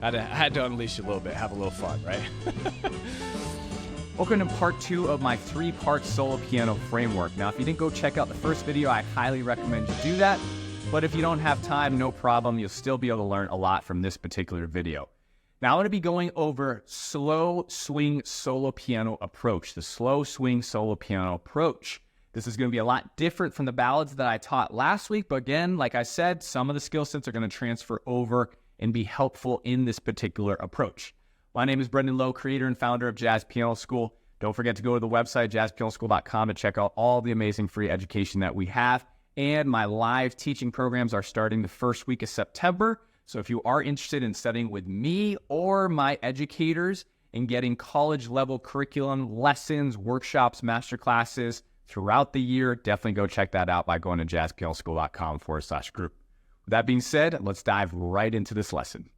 I had to unleash you a little bit, have a little fun, right? Welcome to part 2 of my 3-part solo piano framework. Now, if you didn't go check out the first video, I highly recommend you do that. But if you don't have time, no problem. You'll still be able to learn a lot from this particular video. Now, I'm going to be going over slow swing solo piano approach, the slow swing solo piano approach. This is going to be a lot different from the ballads that I taught last week. But again, like I said, some of the skill sets are going to transfer over and be helpful in this particular approach. My name is Brendan Lowe, creator and founder of Jazz Piano School. Don't forget to go to the website, jazzpianoschool.com, to check out all the amazing free education that we have. And my live teaching programs are starting the first week of September. So if you are interested in studying with me or my educators and getting college-level curriculum, lessons, workshops, masterclasses throughout the year, definitely go check that out by going to jazzpianoschool.com/group. With that being said, let's dive right into this lesson.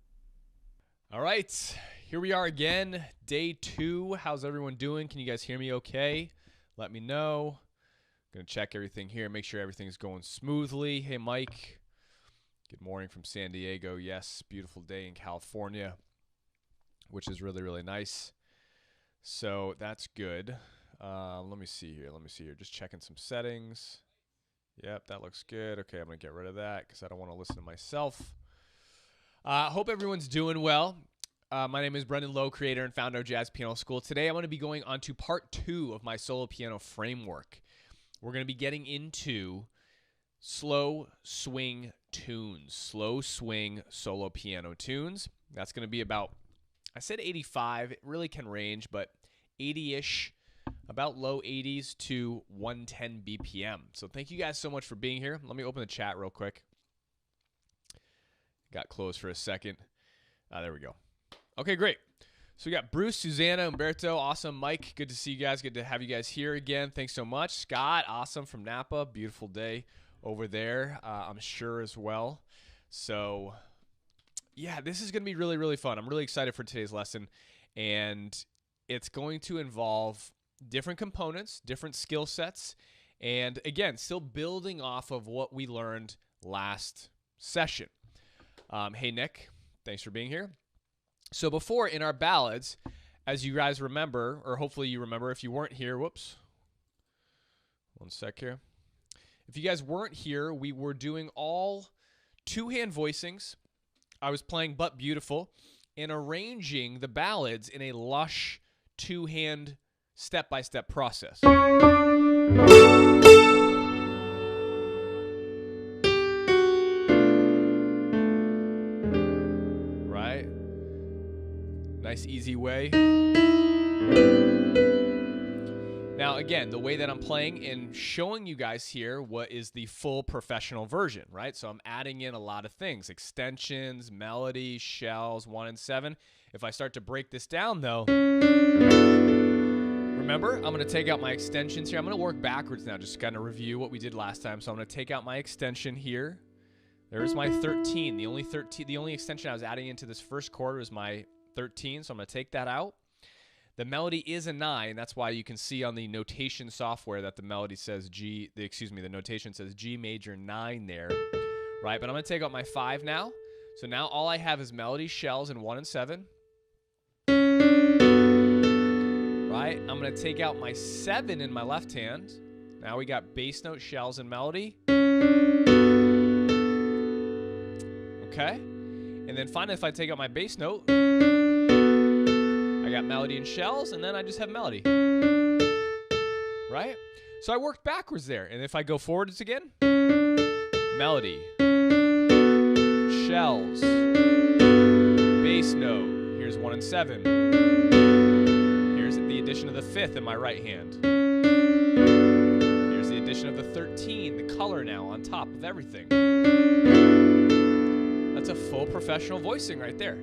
All right, here we are again, day 2. How's everyone doing? Can you guys hear me okay? Let me know. I'm going to check everything here, make sure everything's going smoothly. Hey, Mike. Good morning from San Diego. Yes, beautiful day in California, which is really, really nice. So that's good. Let me see here. Just checking some settings. Yep, that looks good. Okay, I'm going to get rid of that because I don't want to listen to myself. Hope everyone's doing well. My name is Brendan Lowe, creator and founder of Jazz Piano School. Today I'm going to be going on to part 2 of my solo piano framework. We're going to be getting into slow swing tunes, slow swing solo piano tunes. That's going to be about, I said 85. It really can range, but 80-ish. About low 80s to 110 BPM. So thank you guys so much for being here. Let me open the chat real quick. Got closed for a second. There we go. Okay, great. So we got Bruce, Susanna, Umberto, awesome. Mike, good to see you guys. Good to have you guys here again. Thanks so much. Scott, awesome from Napa. Beautiful day over there, I'm sure as well. So yeah, this is going to be really, really fun. I'm really excited for today's lesson. And it's going to involve different components, different skill sets, and again, still building off of what we learned last session. Hey, Nick, thanks for being here. So before, in our ballads, as you guys remember, or hopefully you remember if you weren't here, whoops, one sec here. If you guys weren't here, we were doing all two-hand voicings. I was playing But Beautiful and arranging the ballads in a lush two-hand step-by-step process. Right? Nice, easy way. Now, again, the way that I'm playing and showing you guys here what is the full professional version, right? So I'm adding in a lot of things, extensions, melody, shells, 1 and 7. If I start to break this down, though, remember, I'm going to take out my extensions here. I'm going to work backwards now, just to kind of review what we did last time. So I'm going to take out my extension here. There's my 13. The only extension I was adding into this first chord was my 13, so I'm going to take that out. The melody is a 9. That's why you can see on the notation software that the melody says the notation says G major 9 there, right? But I'm going to take out my 5 now. So now all I have is melody, shells, and 1 and 7. Right? I'm going to take out my 7 in my left hand. Now we got bass note, shells, and melody. Okay? And then finally, if I take out my bass note, I got melody and shells, and then I just have melody. Right? So I worked backwards there. And if I go forwards again, melody, shells, bass note. Here's 1 and 7. Here's the addition of the 5th in my right hand. Here's the addition of the 13, the color now on top of everything. That's a full professional voicing right there.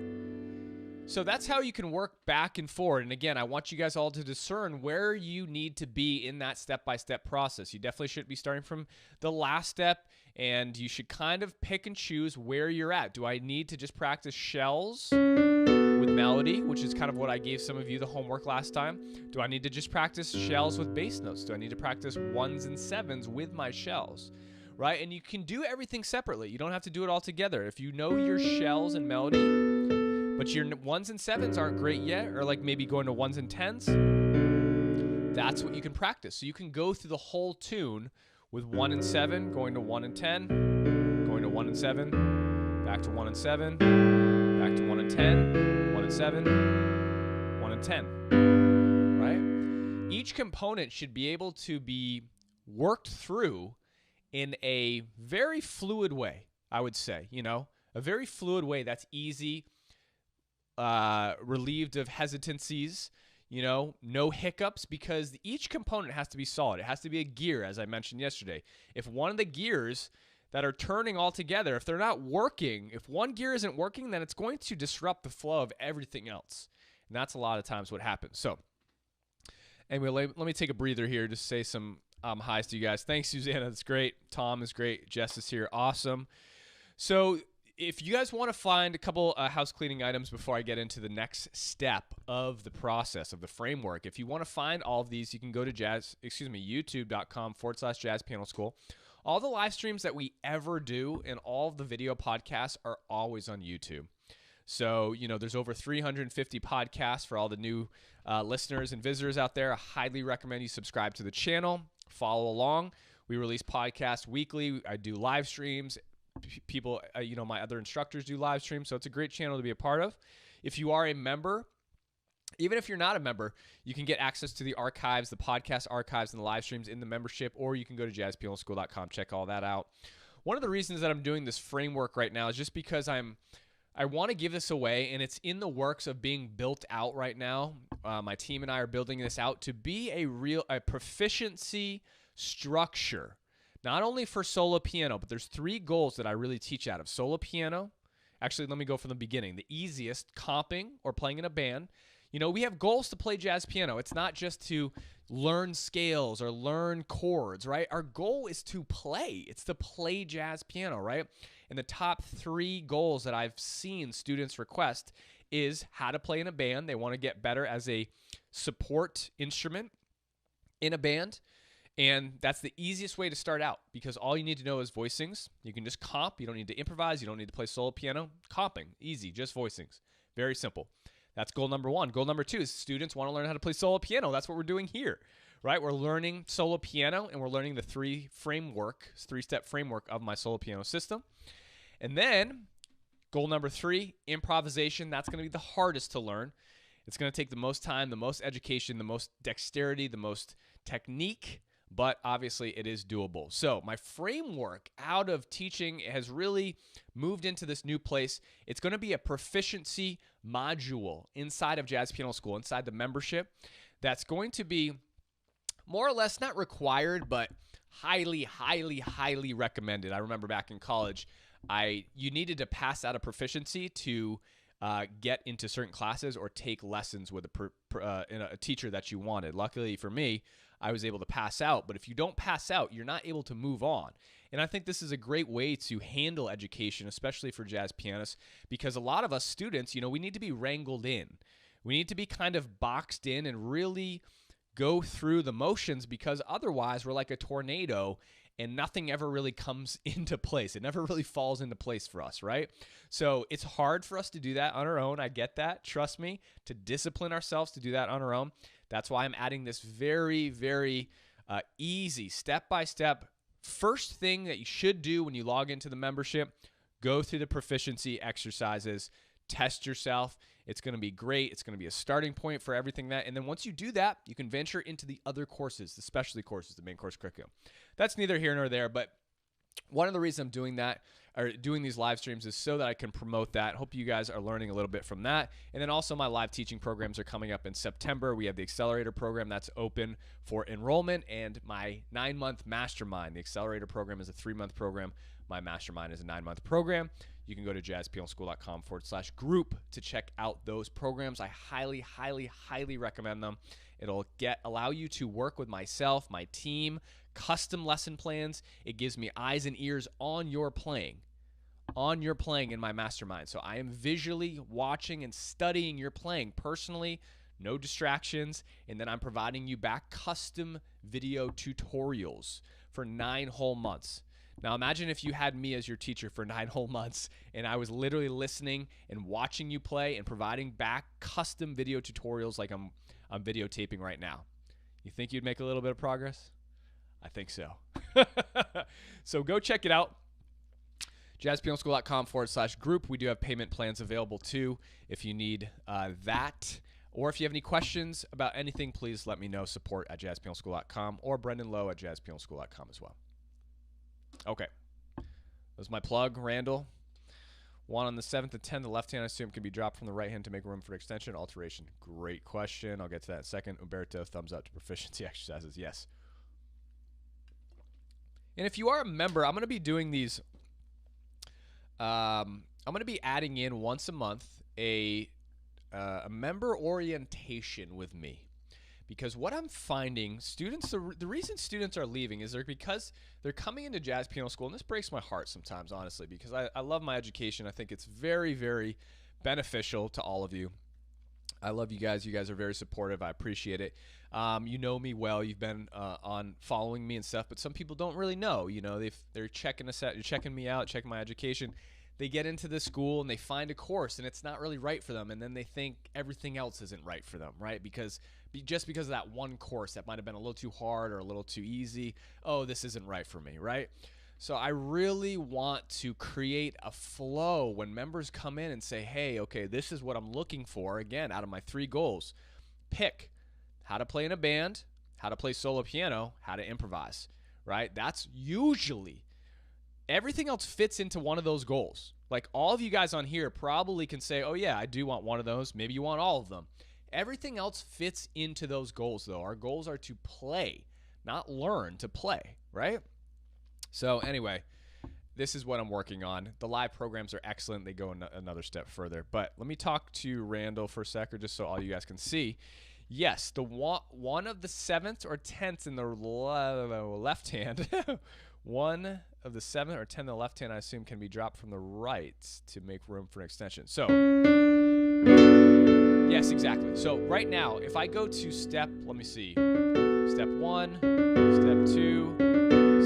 So that's how you can work back and forward. And again, I want you guys all to discern where you need to be in that step-by-step process. You definitely shouldn't be starting from the last step, and you should kind of pick and choose where you're at. Do I need to just practice shells with melody, which is kind of what I gave some of you the homework last time? Do I need to just practice shells with bass notes? Do I need to practice 1s and 7s with my shells? right? And you can do everything separately. You don't have to do it all together. If you know your shells and melody, but your 1s and 7s aren't great yet, or like maybe going to 1s and 10s, that's what you can practice. So you can go through the whole tune with 1 and 7, going to 1 and 10, going to 1 and 7, back to 1 and 7, back to 1 and 10, 1 and 7, 1 and 10, right? Each component should be able to be worked through in a very fluid way, I would say, a very fluid way that's easy, relieved of hesitancies, no hiccups, because each component has to be solid. It has to be a gear, as I mentioned yesterday. If one of the gears that are turning all together, if they're not working, if one gear isn't working, then it's going to disrupt the flow of everything else. And that's a lot of times what happens. So anyway, let me take a breather here to say some highs to you guys. Thanks, Susanna. That's great. Tom is great. Jess is here. Awesome. So if you guys want to find a couple house cleaning items before I get into the next step of the process of the framework, if you want to find all of these, you can go to youtube.com/Jazz Piano School. All the live streams that we ever do and all of the video podcasts are always on YouTube. So, there's over 350 podcasts for all the new listeners and visitors out there. I highly recommend you subscribe to the channel, follow along. We release podcasts weekly. I do live streams. People, my other instructors do live streams, so it's a great channel to be a part of. If you are a member, even if you're not a member, you can get access to the archives, the podcast archives, and the live streams in the membership, or you can go to jazzpianoschool.com, check all that out. One of the reasons that I'm doing this framework right now is just because I want to give this away, and it's in the works of being built out right now. My team and I are building this out to be a proficiency structure. Not only for solo piano, but there's 3 goals that I really teach out of. Solo piano, actually, let me go from the beginning. The easiest, comping or playing in a band. We have goals to play jazz piano. It's not just to learn scales or learn chords, right? Our goal is to play. It's to play jazz piano, right? And the top 3 goals that I've seen students request is how to play in a band. They want to get better as a support instrument in a band. And that's the easiest way to start out, because all you need to know is voicings. You can just comp. You don't need to improvise. You don't need to play solo piano. Comping, easy, just voicings. Very simple. That's goal number 1. Goal number 2 is students want to learn how to play solo piano. That's what we're doing here, right? We're learning solo piano, and we're learning the 3-step framework of my solo piano system. And then goal number 3, improvisation. That's going to be the hardest to learn. It's going to take the most time, the most education, the most dexterity, the most technique, but obviously it is doable. So my framework out of teaching has really moved into this new place. It's going to be a proficiency module inside of Jazz Piano School, inside the membership, that's going to be more or less not required, but highly, highly, highly recommended. I remember back in college, you needed to pass out a proficiency to get into certain classes or take lessons with a teacher that you wanted. Luckily for me, I was able to pass out. But if you don't pass out, you're not able to move on. And I think this is a great way to handle education, especially for jazz pianists, because a lot of us students, we need to be wrangled in. We need to be kind of boxed in and really go through the motions, because otherwise we're like a tornado and nothing ever really comes into place. It never really falls into place for us, right? So it's hard for us to do that on our own. I get that. Trust me, to discipline ourselves to do that on our own. That's why I'm adding this very, very easy step-by-step first thing that you should do when you log into the membership. Go through the proficiency exercises, test yourself. It's going to be great. It's going to be a starting point for everything and then once you do that, you can venture into the other courses, the specialty courses, the main course curriculum. That's neither here nor there, but one of the reasons I'm doing that or doing these live streams is so that I can promote that. Hope you guys are learning a little bit from that. And then also my live teaching programs are coming up in September. We have the Accelerator program that's open for enrollment, and my 9-month mastermind. The Accelerator program is a 3-month program. My mastermind is a 9-month program. You can go to jazzpianoschool.com/group to check out those programs. I highly, highly, highly recommend them. It'll allow you to work with myself, my team, custom lesson plans. It gives me eyes and ears on your playing in my mastermind. So I am visually watching and studying your playing personally, no distractions, and then I'm providing you back custom video tutorials for 9 whole months. Now imagine if you had me as your teacher for 9 whole months and I was literally listening and watching you play and providing back custom video tutorials like I'm videotaping right now. You think you'd make a little bit of progress? I think so. So go check it out. jazzpianoschool.com/group. We do have payment plans available too if you need that. Or if you have any questions about anything, please let me know. Support@jazzpianoschool.com or brendanlowe@jazzpianoschool.com as well. Okay. That's my plug, Randall. 1 on the 7th and 10th. The left hand, I assume, can be dropped from the right hand to make room for extension, alteration. Great question. I'll get to that in a second. Umberto, thumbs up to proficiency exercises. Yes. And if you are a member, I'm going to be doing these. I'm going to be adding in once a month a member orientation with me, because what I'm finding, students, the reason students are leaving is because they're coming into jazz piano school, and this breaks my heart sometimes, honestly, because I love my education. I think it's very, very beneficial to all of you. I love you guys. You guys are very supportive. I appreciate it. You know me well. You've been on following me and stuff, but some people don't really know. You know, they're checking us out. You're checking me out, checking my education. They get into the school and they find a course and it's not really right for them, and then they think everything else isn't right for them, right? Just because of that one course that might have been a little too hard or a little too easy. Oh, this isn't right for me, right? So I really want to create a flow when members come in and say, hey, okay, this is what I'm looking for. Again, out of my 3 goals, pick how to play in a band, how to play solo piano, how to improvise, right? That's usually everything else fits into one of those goals. Like all of you guys on here probably can say, oh yeah, I do want one of those. Maybe you want all of them. Everything else fits into those goals though. Our goals are to play, not learn, to play, right? So anyway, this is what I'm working on. The live programs are excellent. They go another step further. But let me talk to Randall for a second just so all you guys can see. Yes, the one of the 7th or 10th in the left hand, one of the 7th or 10th in the left hand, I assume, can be dropped from the right to make room for an extension. So, yes, exactly. So right now, if I go to step, let me see, step 1, step 2,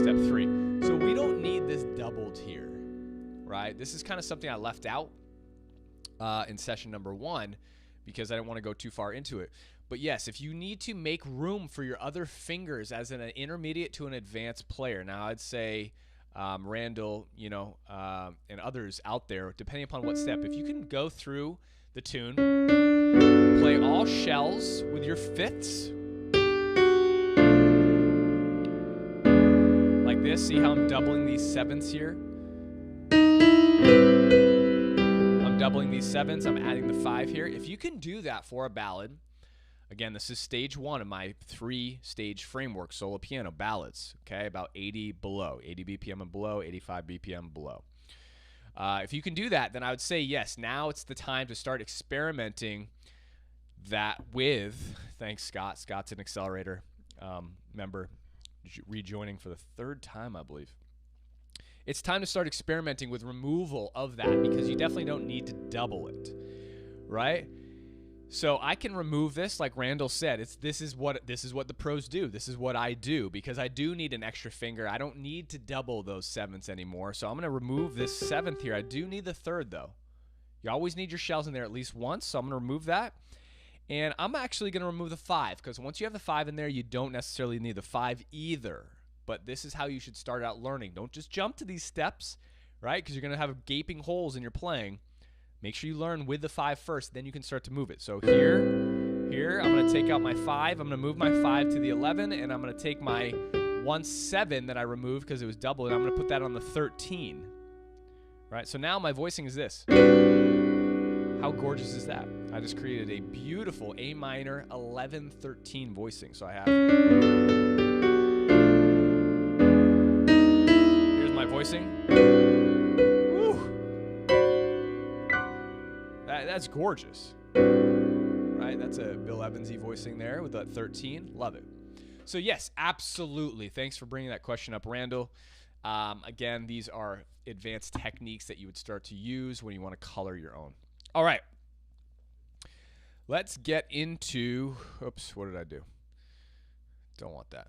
step 3. So we don't need this doubled here, right? This is kind of something I left out in session number 1 because I didn't want to go too far into it. But yes, if you need to make room for your other fingers as an intermediate to an advanced player, now I'd say Randall, you know, and others out there, depending upon what step, if you can go through the tune, play all shells with your 5ths, like this. See how I'm doubling these 7ths here? I'm doubling these 7ths. I'm adding the 5 here. If you can do that for a ballad, again, this is stage 1 of my 3-stage framework, solo piano ballads, okay, about 80 below, 80 BPM and below, 85 BPM below. If you can do that, then I would say, yes, now it's the time to start experimenting that with, thanks, Scott. Scott's an accelerator member, rejoining for the 3rd time, I believe. It's time to start experimenting with removal of that because you definitely don't need to double it, right? So I can remove this, like Randall said. This is what the pros do. This is what I do because I do need an extra finger. I don't need to double those 7ths anymore. So I'm going to remove this 7th here. I do need the 3rd though. You always need your shells in there at least once. So I'm going to remove that. And I'm actually going to remove the 5 because once you have the 5 in there, you don't necessarily need the 5 either. But this is how you should start out learning. Don't just jump to these steps, right? Because you're going to have gaping holes in your playing. Make sure you learn with the 5 first, then you can start to move it. So here, I'm going to take out my 5. I'm going to move my 5 to the 11, and I'm going to take my 1-7 that I removed because it was double, and I'm going to put that on the 13. Right? So now my voicing is this. How gorgeous is that? I just created a beautiful A minor 11-13 voicing. So I have... Here's my voicing. That's gorgeous, right? That's a Bill Evans-y voicing there with that 13. Love it. So yes, absolutely. Thanks for bringing that question up, Randall. Again, these are advanced techniques that you would start to use when you want to color your own. All right. Let's get into, oops, what did I do? Don't want that.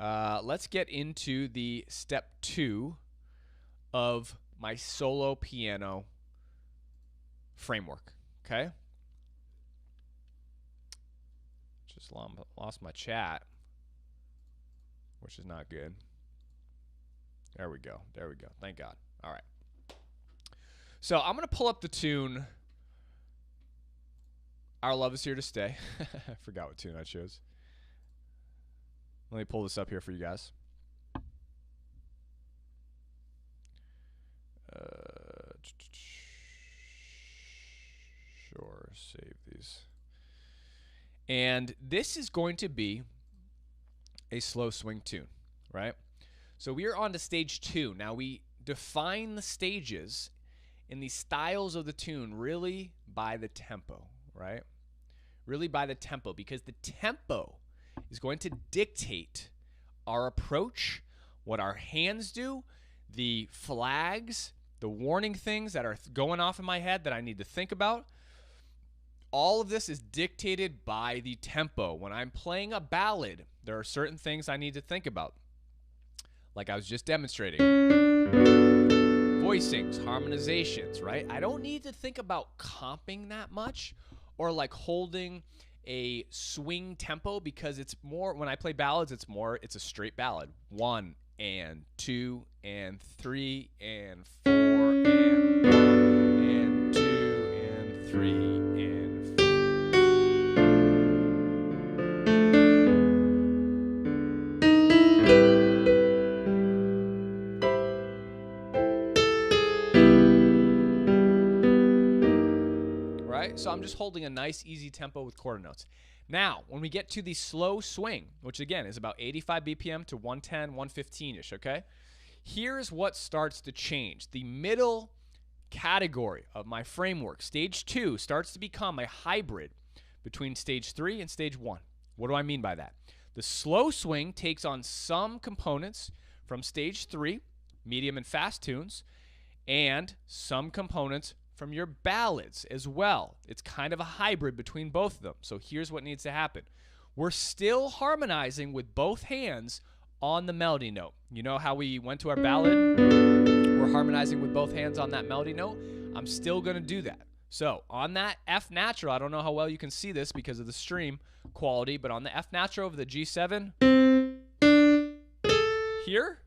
let's get into the step 2 of my solo piano framework, okay? Just lost my chat, which is not good. There we go. There we go. Thank God. All right. So I'm going to pull up the tune, Our Love Is Here to Stay. I forgot what tune I chose. Let me pull this up here for you guys. Sure, save these. And this is going to be a slow swing tune, right? So we are on to stage 2. Now we define the stages in the styles of the tune really by the tempo, right? Really by the tempo, because the tempo is going to dictate our approach, what our hands do, the flags, the warning things that are going off in my head that I need to think about. All of this is dictated by the tempo. When I'm playing a ballad, there are certain things I need to think about, like I was just demonstrating. Voicings, harmonizations, right? I don't need to think about comping that much or like holding a swing tempo, because it's more, when I play ballads, it's a straight ballad. 1 and 2 and 3 and 4 and 1 and 2 and 3 and 4. Right? So I'm just holding a nice, easy tempo with quarter notes. Now, when we get to the slow swing, which again is about 85 BPM to 110, 115-ish, okay? Here's what starts to change. The middle category of my framework, stage 2, starts to become a hybrid between stage 3 and stage 1. What do I mean by that? The slow swing takes on some components from stage 3, medium and fast tunes, and some components from your ballads as well. It's kind of a hybrid between both of them. So here's what needs to happen. We're still harmonizing with both hands on the melody note. You know how we went to our ballad? We're harmonizing with both hands on that melody note. I'm still going to do that. So on that F natural, I don't know how well you can see this because of the stream quality, but on the F natural of the G7 here,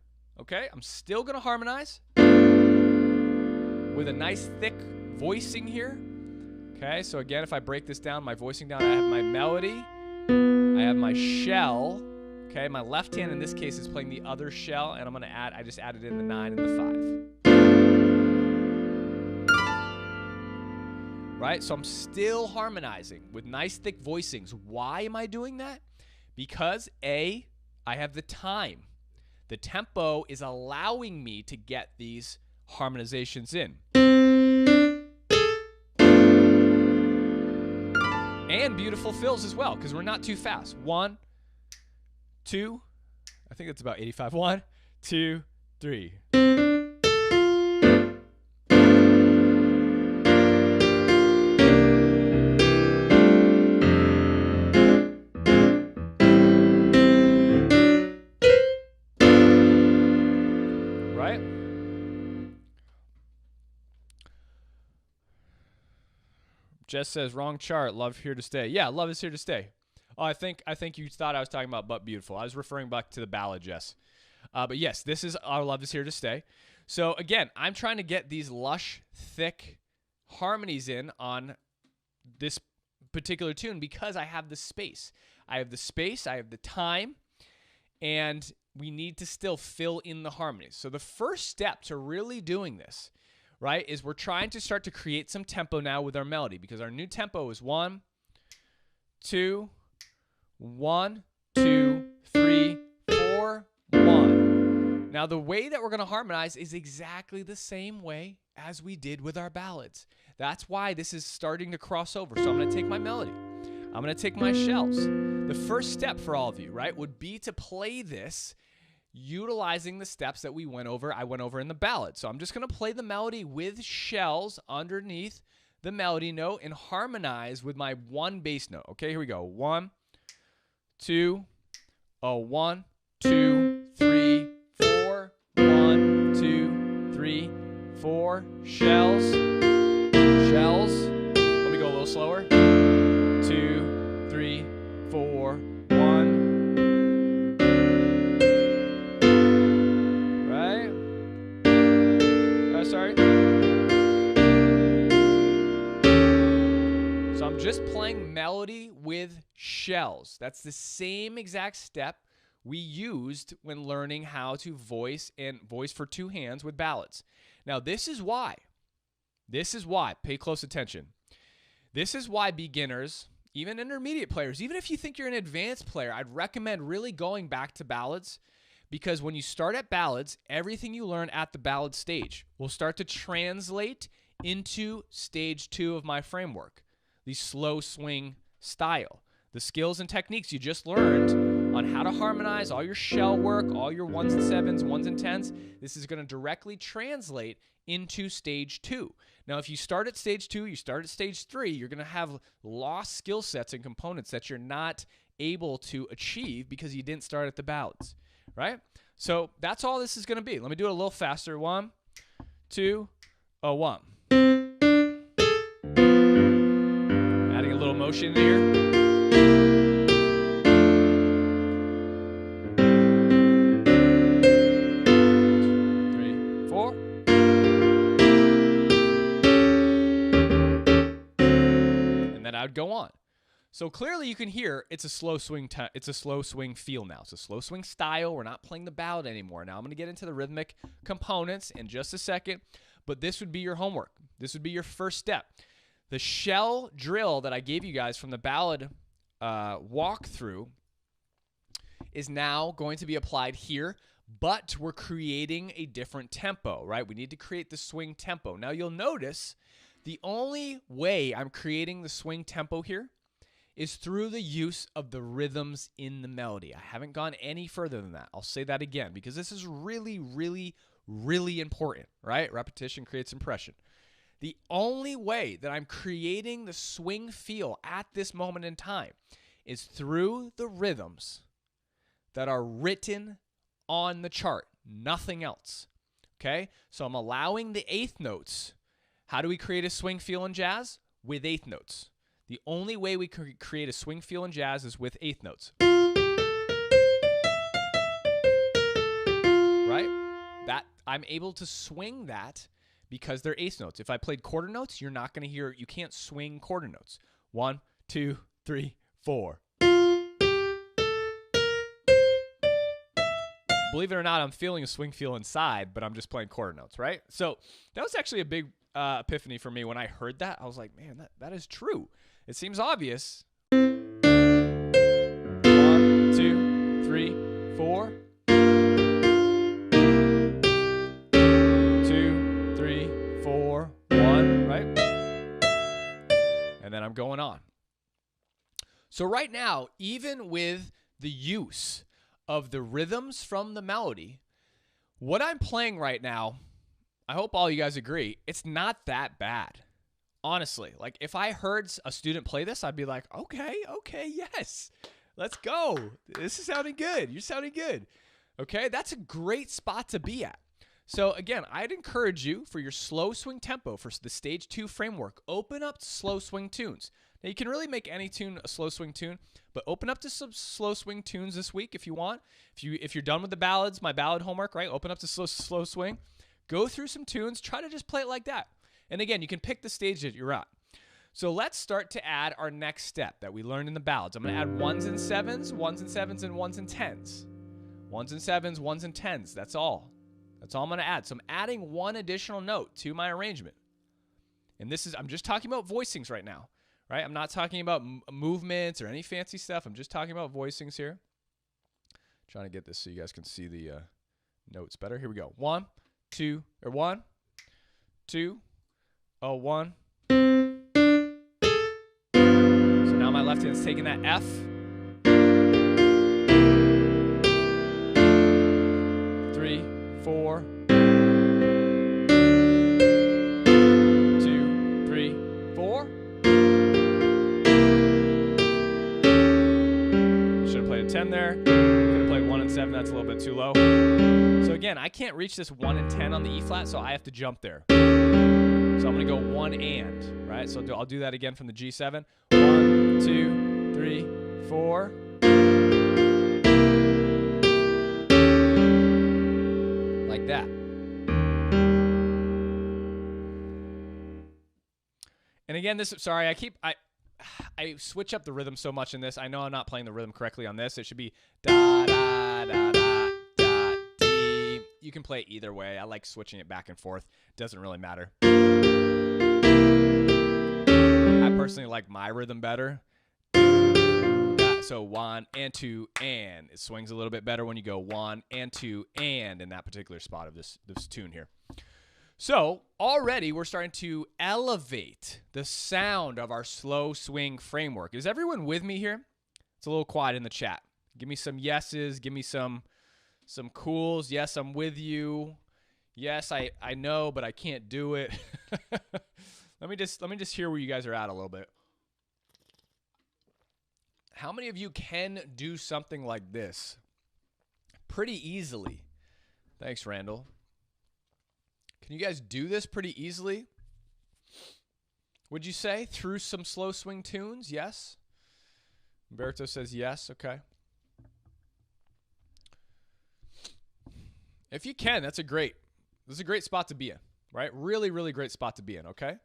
okay, I'm still going to harmonize with a nice thick voicing here. Okay, so again, if I break this down, my voicing down, I have my melody, I have my shell. Okay, my left hand in this case is playing the other shell, and I'm going to add, I just added in the 9 and the 5. Right, so I'm still harmonizing with nice thick voicings. Why am I doing that? Because A, I have the time. The tempo is allowing me to get these harmonizations in. And beautiful fills as well, because we're not too fast. 1, 2, I think that's about 85. 1, 2, 3. Right? Jess says, wrong chart. Love here to stay. Yeah, love is here to stay. Oh, I think you thought I was talking about But Beautiful. I was referring back to the ballad, Jess. But yes, this is Our Love Is Here to Stay. So again, I'm trying to get these lush, thick harmonies in on this particular tune because I have the space. I have the space, I have the time, and we need to still fill in the harmonies. So the first step to really doing this, right, is we're trying to start to create some tempo now with our melody, because our new tempo is 1, 2, 1, 2, 3, 4, 1. Now the way that we're going to harmonize is exactly the same way as we did with our ballads. That's why this is starting to cross over. So I'm going to take my melody. I'm going to take my shells. The first step for all of you, right, would be to play this utilizing the steps that I went over in the ballad. So I'm just going to play the melody with shells underneath the melody note and harmonize with my 1 bass note. Okay, here we go. 1, 2, 1, 2, 3, 4. 1, 2, 3, 4. Shells. Shells. Let me go a little slower. 2, 3, 4. 1. Right? Sorry. So I'm just playing melody with shells. That's the same exact step we used when learning how to voice and voice for two hands with ballads. Now, this is why. Pay close attention. This is why beginners, even intermediate players, even if you think you're an advanced player, I'd recommend really going back to ballads, because when you start at ballads, everything you learn at the ballad stage will start to translate into stage 2 of my framework, the slow swing style. The skills and techniques you just learned on how to harmonize all your shell work, all your 1s and 7s, 1s and 10s, this is going to directly translate into stage 2. Now, if you start at stage 2, you start at stage 3, you're going to have lost skill sets and components that you're not able to achieve because you didn't start at the ballads, right? So that's all this is going to be. Let me do it a little faster. 1, 2, 1. Adding a little motion here. 3, 4. And then I would go on. So clearly you can hear it's a slow swing. It's a slow swing feel now. It's a slow swing style. We're not playing the ballad anymore. Now I'm going to get into the rhythmic components in just a second, but this would be your homework. This would be your first step. The shell drill that I gave you guys from the ballad walkthrough is now going to be applied here, but we're creating a different tempo, right? We need to create the swing tempo. Now you'll notice the only way I'm creating the swing tempo here is through the use of the rhythms in the melody. I haven't gone any further than that. I'll say that again because this is really, really, really important, right? Repetition creates impression. The only way that I'm creating the swing feel at this moment in time is through the rhythms that are written on the chart, nothing else, okay? So I'm allowing the eighth notes. How do we create a swing feel in jazz? With eighth notes. The only way we can create a swing feel in jazz is with eighth notes. Right? That I'm able to swing that because they're eighth notes. If I played quarter notes, you're not going to hear, you can't swing quarter notes. 1, 2, 3, 4. Believe it or not, I'm feeling a swing feel inside, but I'm just playing quarter notes, right? So that was actually a big epiphany for me when I heard that. I was like, man, that is true. It seems obvious. 1, 2, 3, 4. 2, 3, 4, 1, right? And then I'm going on. So right now, even with the use of the rhythms from the melody, what I'm playing right now, I hope all you guys agree, it's not that bad. Honestly, like if I heard a student play this, I'd be like, okay, yes, let's go. This is sounding good. You're sounding good. Okay, that's a great spot to be at. So again, I'd encourage you for your slow swing tempo for the stage 2 framework, open up to slow swing tunes. Now you can really make any tune a slow swing tune, but open up to some slow swing tunes this week if you want. If you're done with the ballads, my ballad homework, right? Open up to slow swing. Go through some tunes. Try to just play it like that. And again, you can pick the stage that you're at. So let's start to add our next step that we learned in the ballads. I'm going to add 1s and 7s, 1s and 7s, and 1s and 10s. 1s and 7s, 1s and 10s. That's all. That's all I'm going to add. So I'm adding one additional note to my arrangement. And I'm just talking about voicings right now, right? I'm not talking about movements or any fancy stuff. I'm just talking about voicings here. Trying to get this so you guys can see the notes better. Here we go. 1, 2, 1, 2, 1. So now my left hand's taking that F. 3, 4. 2, 3, 4. Should have played a 10 there. Could have played 1 and 7 that's a little bit too low. So again, I can't reach this 1 and 10 on the E flat, so I have to jump there. So I'm going to go 1 and, right? So I'll do that again from the G7. 1, 2, 3, 4. Like that. And again, I switch up the rhythm so much in this. I know I'm not playing the rhythm correctly on this. It should be da da da da da D. You can play it either way. I like switching it back and forth. Doesn't really matter. I personally like my rhythm better. So 1 and 2 and. It swings a little bit better when you go 1 and 2 and in that particular spot of this tune here. So already we're starting to elevate the sound of our slow swing framework. Is everyone with me here? It's a little quiet in the chat. Give me some yeses. Give me some cools. Yes, I'm with you. Yes, I know, but I can't do it. Let me just hear where you guys are at a little bit. How many of you can do something like this pretty easily? Thanks, Randall. Can you guys do this pretty easily? Would you say through some slow swing tunes? Yes. Umberto says yes. Okay. If you can, this is a great spot to be in, right? Really, really great spot to be in. Okay.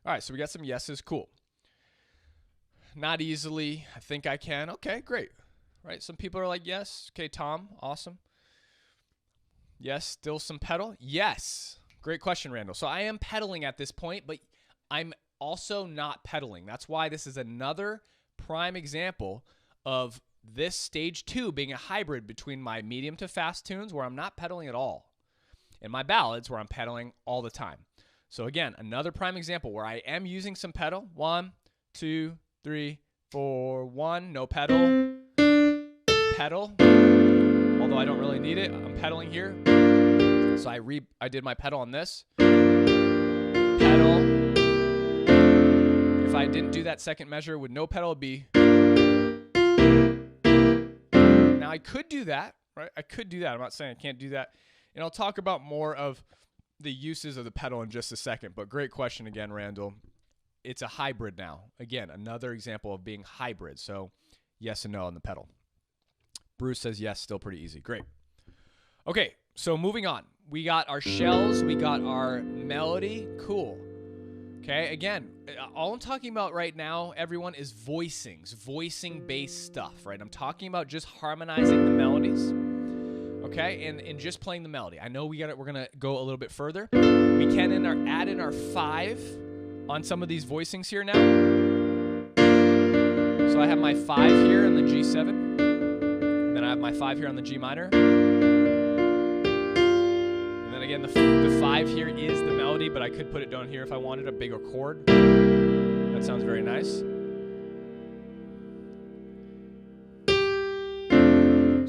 All right. So we got some yeses. Cool. Not easily. I think I can. Okay, great. Right. Some people are like, yes. Okay, Tom. Awesome. Yes. Still some pedal. Yes. Great question, Randall. So I am pedaling at this point, but I'm also not pedaling. That's why this is another prime example of this stage 2 being a hybrid between my medium to fast tunes where I'm not pedaling at all and my ballads where I'm pedaling all the time. So again, another prime example where I am using some pedal. 1, 2, 3, 4, 1. No pedal. Pedal. Although I don't really need it. I'm pedaling here. So I did my pedal on this. Pedal. If I didn't do that second measure with no pedal, it'd be. Now I could do that, right? I could do that. I'm not saying I can't do that. And I'll talk about more of the uses of the pedal in just a second. But great question again, Randall. It's a hybrid now. Again, another example of being hybrid. So yes and no on the pedal. Bruce says yes, still pretty easy. Great. Okay, so moving on. We got our shells. We got our melody. Cool. Okay, again, all I'm talking about right now, everyone, is voicings, voicing-based stuff, right? I'm talking about just harmonizing the melodies, okay, and just playing the melody. I know we're gonna go a little bit further. We can add in our 5 on some of these voicings here now. So I have my 5 here in the G7, and then I have my 5 here on the G minor. Again, the 5 here is the melody, but I could put it down here if I wanted a bigger chord. That sounds very nice.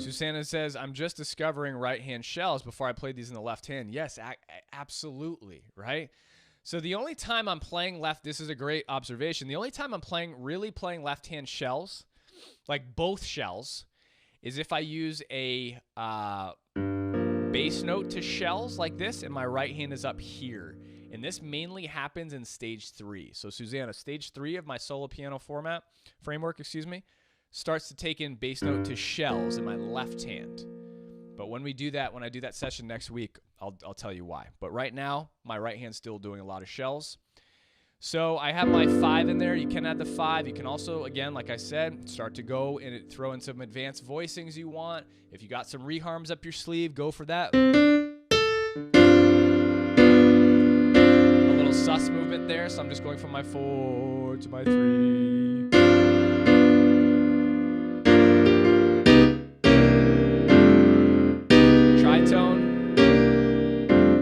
Susanna says, I'm just discovering right-hand shells before I played these in the left hand. Yes, absolutely, right? So the only time I'm playing left, this is a great observation, the only time I'm really playing left-hand shells, like both shells, is if I use a bass note to shells like this, and my right hand is up here. And this mainly happens in stage 3. So Susanna, stage 3 of my solo piano framework, starts to take in bass note to shells in my left hand. But when I do that session next week, I'll tell you why. But right now, my right hand's still doing a lot of shells. So I have my 5 in there. You can add the 5. You can also, again, like I said, start to go and throw in some advanced voicings you want. If you got some reharms up your sleeve, go for that. A little sus movement there. So I'm just going from my 4 to my 3. Tritone.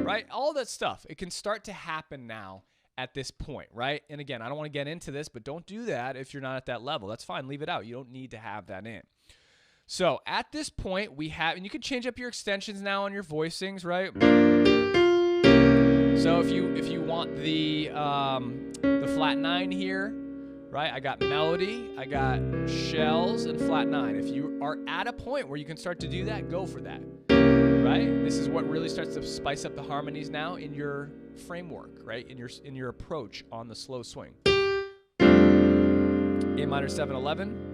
Right? All that stuff. It can start to happen now at this point, right? And again, I don't want to get into this, but don't do that if you're not at that level. That's fine. Leave it out. You don't need to have that in. So at this point, we have, and you can change up your extensions now on your voicings, right? So if you want the flat 9 here, right? I got melody, I got shells, and flat 9. If you are at a point where you can start to do that, go for that, right? This is what really starts to spice up the harmonies now in your framework, right? In your approach on the slow swing. A minor 7, 11.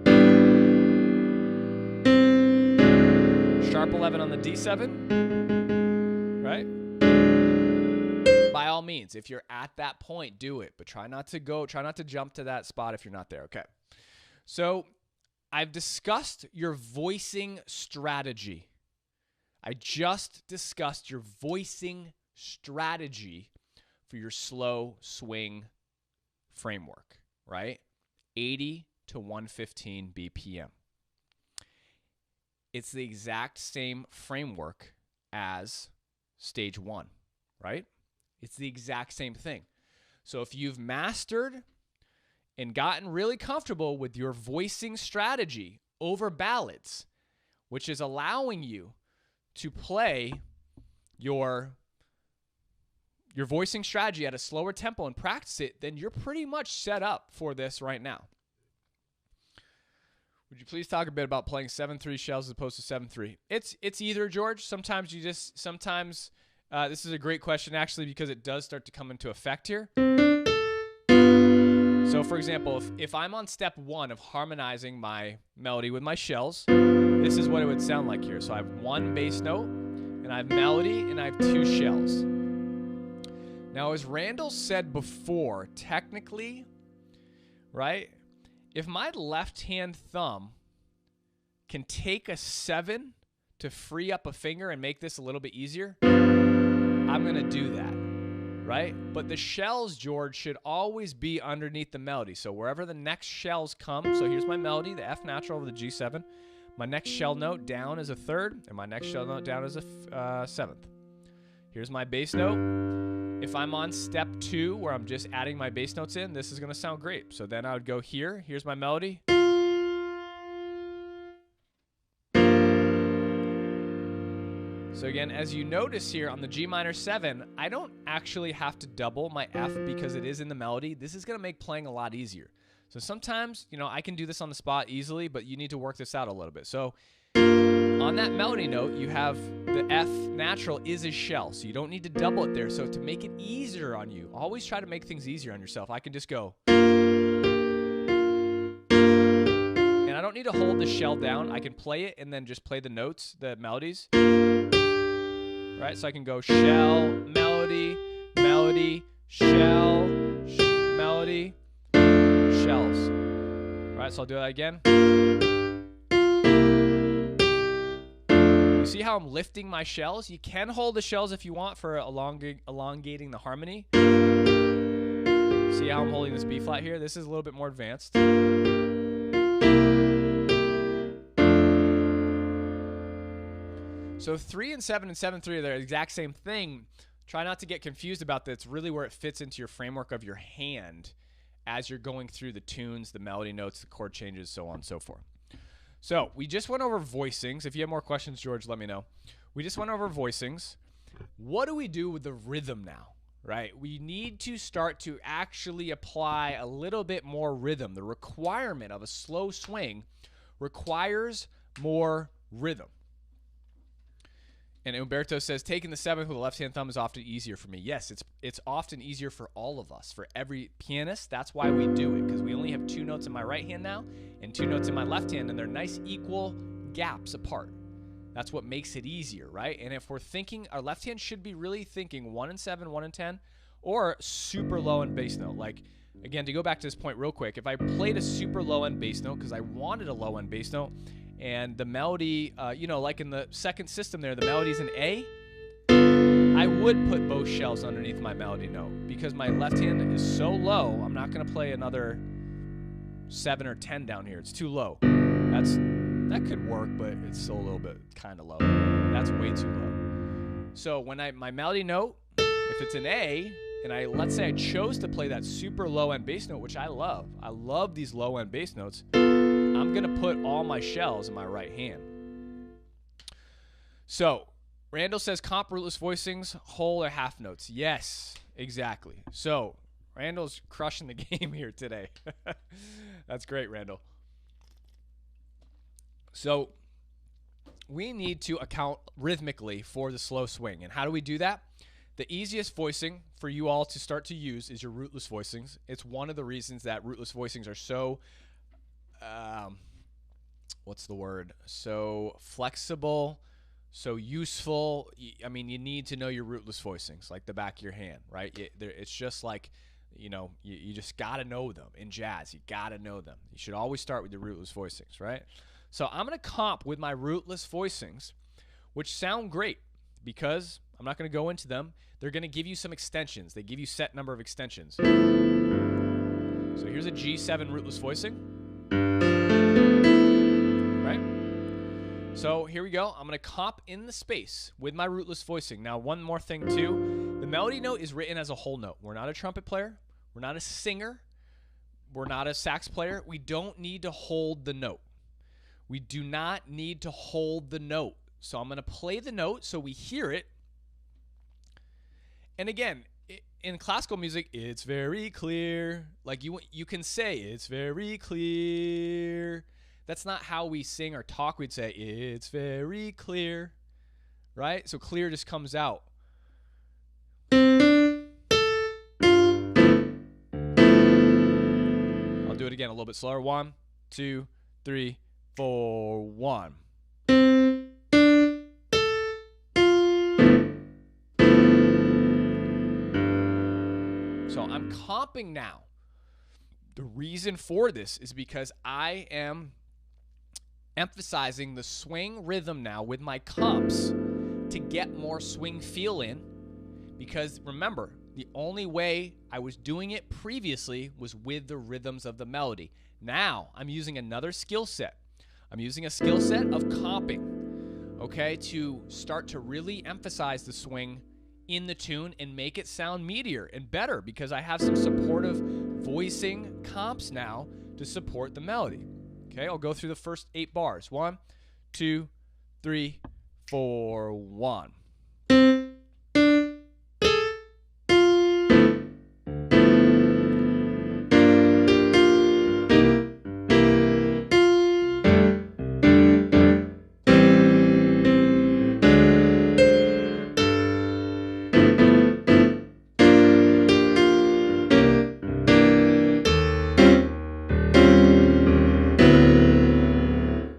Sharp 11 on the D7, right? By all means, if you're at that point, do it. But try not to jump to that spot if you're not there, okay? So I've discussed your voicing strategy. I just discussed your voicing strategy for your slow swing framework, right? 80 to 115 BPM. It's the exact same framework as stage 1, right? It's the exact same thing. So if you've mastered and gotten really comfortable with your voicing strategy over ballads, which is allowing you to play your voicing strategy at a slower tempo and practice it, then you're pretty much set up for this right now. Would you please talk a bit about playing 7/3 shells as opposed to 7/3? It's either, George. Sometimes this is a great question actually, because it does start to come into effect here. So for example, if I'm on step 1 of harmonizing my melody with my shells, this is what it would sound like here. So I have 1 bass note, and I have melody, and I have 2 shells. Now, as Randall said before, technically, right, if my left-hand thumb can take a 7 to free up a finger and make this a little bit easier, I'm going to do that, right? But the shells, George, should always be underneath the melody. So wherever the next shells come, so here's my melody, the F natural over the G7. My next shell note down is a 3rd, and my next shell note down is a 7th. Here's my bass note. If I'm on step 2, where I'm just adding my bass notes in, this is going to sound great. So then I would go here. Here's my melody. So again, as you notice here on the G minor 7, I don't actually have to double my F because it is in the melody. This is going to make playing a lot easier. So sometimes, I can do this on the spot easily, but you need to work this out a little bit. So on that melody note, you have the F natural is a shell, so you don't need to double it there. So to make it easier on you, always try to make things easier on yourself. I can just go. And I don't need to hold the shell down. I can play it and then just play the notes, the melodies. Right, so I can go shell, melody, melody, shell, melody, shells. All right, so I'll do that again. You see how I'm lifting my shells? You can hold the shells if you want for elongating the harmony. See how I'm holding this B flat here? This is a little bit more advanced. So 3 and 7 and 7/3 are the exact same thing. Try not to get confused about that. It's really where it fits into your framework of your hand as you're going through the tunes, the melody notes, the chord changes, so on and so forth. So we just went over voicings. If you have more questions, George, let me know. We just went over voicings. What do we do with the rhythm now, right? We need to start to actually apply a little bit more rhythm. The requirement of a slow swing requires more rhythm. And Umberto says, taking the 7th with the left-hand thumb is often easier for me. Yes, it's often easier for all of us, for every pianist. That's why we do it, because we only have 2 notes in my right hand now and 2 notes in my left hand, and they're nice equal gaps apart. That's what makes it easier, right? And if we're thinking, our left hand should be really thinking 1 and 7, 1 and 10, or super low end bass note. Like, again, to go back to this point real quick, if I played a super low end bass note because I wanted a low end bass note, and the melody, like in the second system there, the melody's in A, I would put both shells underneath my melody note because my left hand is so low, I'm not going to play another 7 or 10 down here. It's too low. That could work, but it's still a little bit kind of low. That's way too low. So when my melody note, if it's an A, and let's say I chose to play that super low end bass note, which I love these low end bass notes, I'm going to put all my shells in my right hand. So, Randall says comp rootless voicings, whole or half notes. Yes, exactly. So, Randall's crushing the game here today. That's great, Randall. So we need to account rhythmically for the slow swing. And how do we do that? The easiest voicing for you all to start to use is your rootless voicings. It's one of the reasons that rootless voicings are so, what's the word? So flexible, so useful. I mean, you need to know your rootless voicings like the back of your hand, right? It's just like, you know, you just got to know them. In jazz, you got to know them. You should always start with your rootless voicings, right? So I'm going to comp with my rootless voicings, which sound great because I'm not going to go into them. They're going to give you some extensions. They give you set number of extensions. So here's a G7 rootless voicing, right? So here we go. I'm going to comp in the space with my rootless voicing. Now, one more thing too. The melody note is written as a whole note. We're not a trumpet player. We're not a singer. We're not a sax player. We don't need to hold the note. We do not need to hold the note. So I'm going to play the note so we hear it. And again, in classical music, it's very clear. Like you can say, it's very clear. That's not how we sing or talk. We'd say, it's very clear, right? So clear just comes out. I'll do it again a little bit slower. 1, 2, 3, 4, 1. So I'm comping now. The reason for this is because I am emphasizing the swing rhythm now with my comps to get more swing feel in. Because remember, the only way I was doing it previously was with the rhythms of the melody. Now I'm using another skill set. I'm using a skill set of comping, okay, to start to really emphasize the swing in the tune and make it sound meatier and better because I have some supportive voicing comps now to support the melody. Okay, I'll go through the first 8 bars. 1, 2, 3, 4, 1.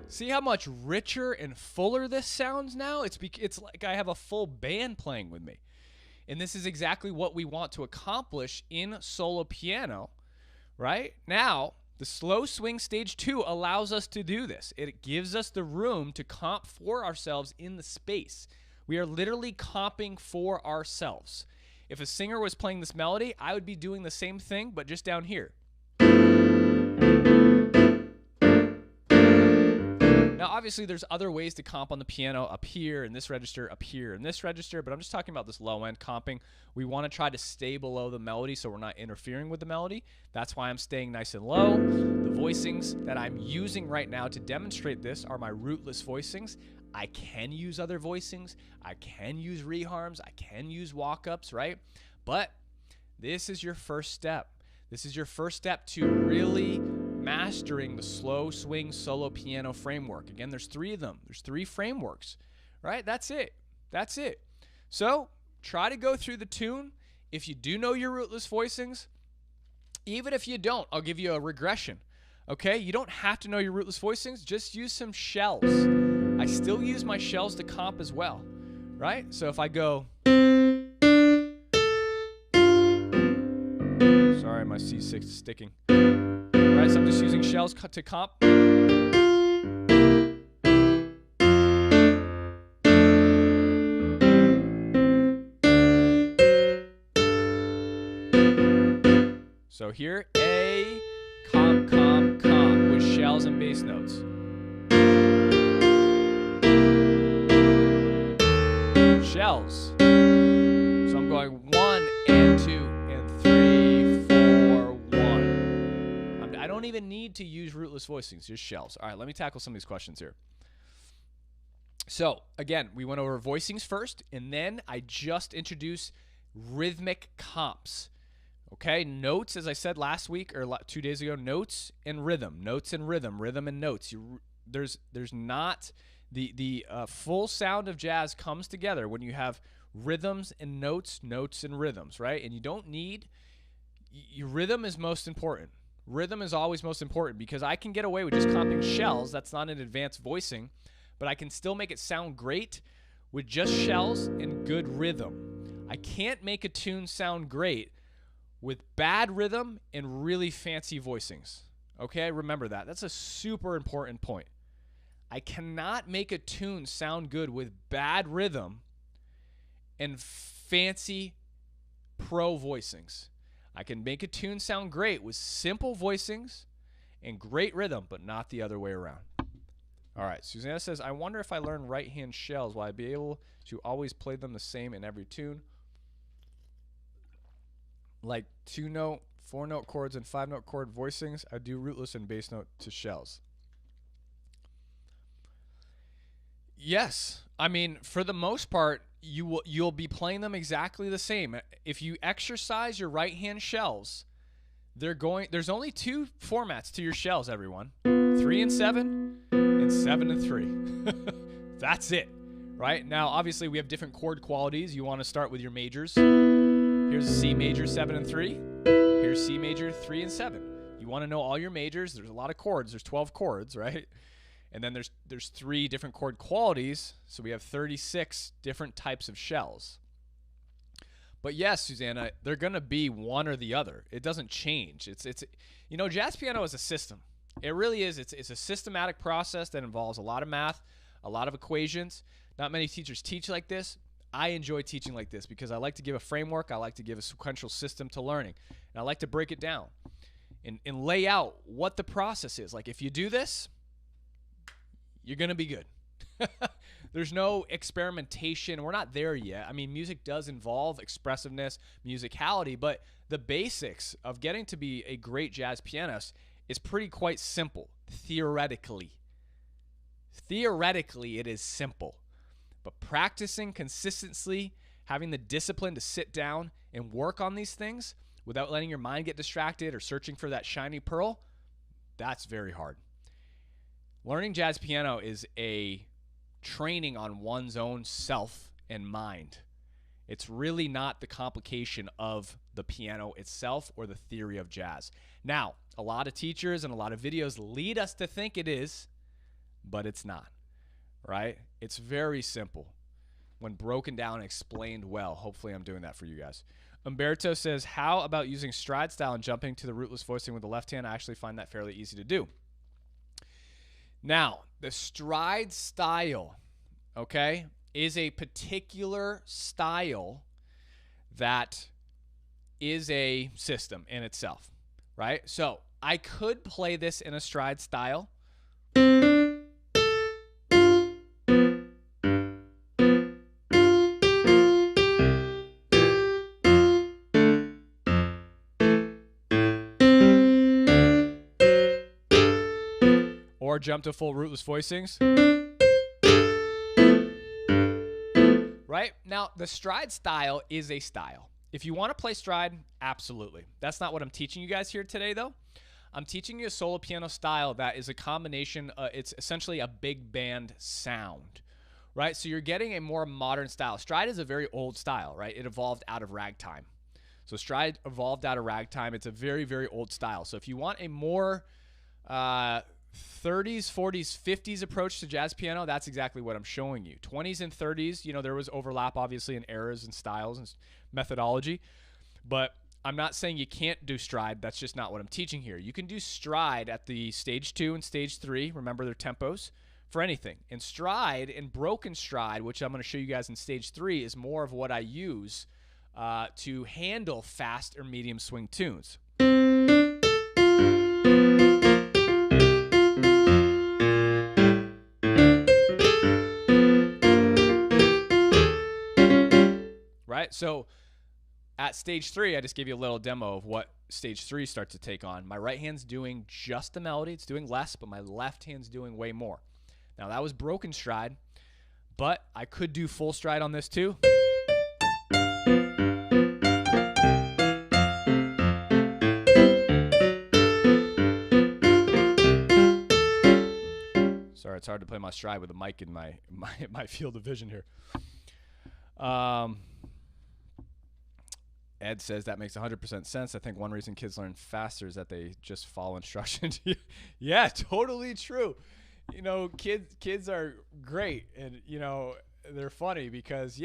See how much richer and fuller this sounds now? It's like I have a full band playing with me. And this is exactly what we want to accomplish in solo piano, right? Now, the slow swing stage 2 allows us to do this. It gives us the room to comp for ourselves in the space. We are literally comping for ourselves. If a singer was playing this melody, I would be doing the same thing, but just down here. Now, obviously, there's other ways to comp on the piano up here in this register, up here in this register, but I'm just talking about this low-end comping. We want to try to stay below the melody so we're not interfering with the melody. That's why I'm staying nice and low. The voicings that I'm using right now to demonstrate this are my rootless voicings. I can use other voicings. I can use reharms. I can use walk-ups, right? But this is your first step. This is your first step to really mastering the slow swing solo piano framework. Again, there's 3 of them. There's 3 frameworks, right? That's it. That's it. So try to go through the tune. If you do know your rootless voicings, even if you don't, I'll give you a regression. Okay? You don't have to know your rootless voicings. Just use some shells. I still use my shells to comp as well, right? So if I go, sorry, my C6 is sticking. Right, so I'm just using shells to comp. So here, A, comp, comp, comp with shells and bass notes. Shells. So I'm going 1 and 2 and 3, 4, 1. I don't even need to use rootless voicings, just shells. All right, let me tackle some of these questions here. So again, we went over voicings first, and then I just introduced rhythmic comps. Okay, notes, as I said last week or 2 days ago, notes and rhythm, rhythm and notes. There's not the full sound of jazz comes together when you have rhythms and notes and rhythms, right? And you don't need your rhythm is most important. Rhythm is always most important because I can get away with just comping shells. That's not an advanced voicing, but I can still make it sound great with just shells and good rhythm. I can't make a tune sound great with bad rhythm and really fancy voicings. Okay, remember that. That's a super important point. I cannot make a tune sound good with bad rhythm and fancy pro voicings. I can make a tune sound great with simple voicings and great rhythm, but not the other way around. All right, Susanna says, I wonder if I learn right-hand shells, will I be able to always play them the same in every tune? Like 2-note, 4-note chords, and 5-note chord voicings, I do rootless and bass note to shells. Yes. I mean, for the most part, you'll be playing them exactly the same. If you exercise your right-hand shells, there's only 2 formats to your shells, everyone. 3 and 7 and 7 and 3. That's it. Right? Now, obviously, we have different chord qualities. You want to start with your majors. Here's C major 7 and 3. Here's C major 3 and 7. You want to know all your majors. There's a lot of chords. There's 12 chords, right? And then there's 3 different chord qualities, so we have 36 different types of shells. But yes, Susanna, they're going to be one or the other. It doesn't change. It's jazz piano is a system. It really is. It's a systematic process that involves a lot of math, a lot of equations. Not many teachers teach like this. I enjoy teaching like this because I like to give a framework. I like to give a sequential system to learning. And I like to break it down and lay out what the process is. Like if you do this, you're going to be good. There's no experimentation. We're not there yet. I mean, music does involve expressiveness, musicality, but the basics of getting to be a great jazz pianist is quite simple, theoretically. Theoretically, it is simple. But practicing consistently, having the discipline to sit down and work on these things without letting your mind get distracted or searching for that shiny pearl, that's very hard. Learning jazz piano is a training on one's own self and mind. It's really not the complication of the piano itself or the theory of jazz. Now, a lot of teachers and a lot of videos lead us to think it is, but it's not, right? It's very simple when broken down and explained well. Hopefully I'm doing that for you guys. Umberto says, how about using stride style and jumping to the rootless voicing with the left hand? I actually find that fairly easy to do. Now, the stride style, okay, is a particular style that is a system in itself, right? So I could play this in a stride style. Or jump to full rootless voicings. Right? Now, the stride style is a style. If you want to play stride, absolutely. That's not what I'm teaching you guys here today, though. I'm teaching you a solo piano style that is a combination. It's essentially a big band sound, right? So you're getting a more modern style. Stride is a very old style, right? It evolved out of ragtime. So stride evolved out of ragtime. It's a very, very old style. So if you want a more 30s, 40s, 50s approach to jazz piano, that's exactly what I'm showing you. 20s and 30s, there was overlap obviously in eras and styles and methodology, but I'm not saying you can't do stride. That's just not what I'm teaching here. You can do stride at the stage 2 and stage 3. Remember their tempos for anything. And stride and broken stride, which I'm going to show you guys in stage 3, is more of what I use to handle fast or medium swing tunes. Right? So at stage 3, I just gave you a little demo of what stage 3 starts to take on. My right hand's doing just the melody. It's doing less, but my left hand's doing way more. Now, that was broken stride, but I could do full stride on this too. It's hard to play my stride with a mic in my field of vision here. Ed says that makes 100% sense. I think one reason kids learn faster is that they just follow instructions. Yeah, totally true. You know, kids are great, and you know, they're funny because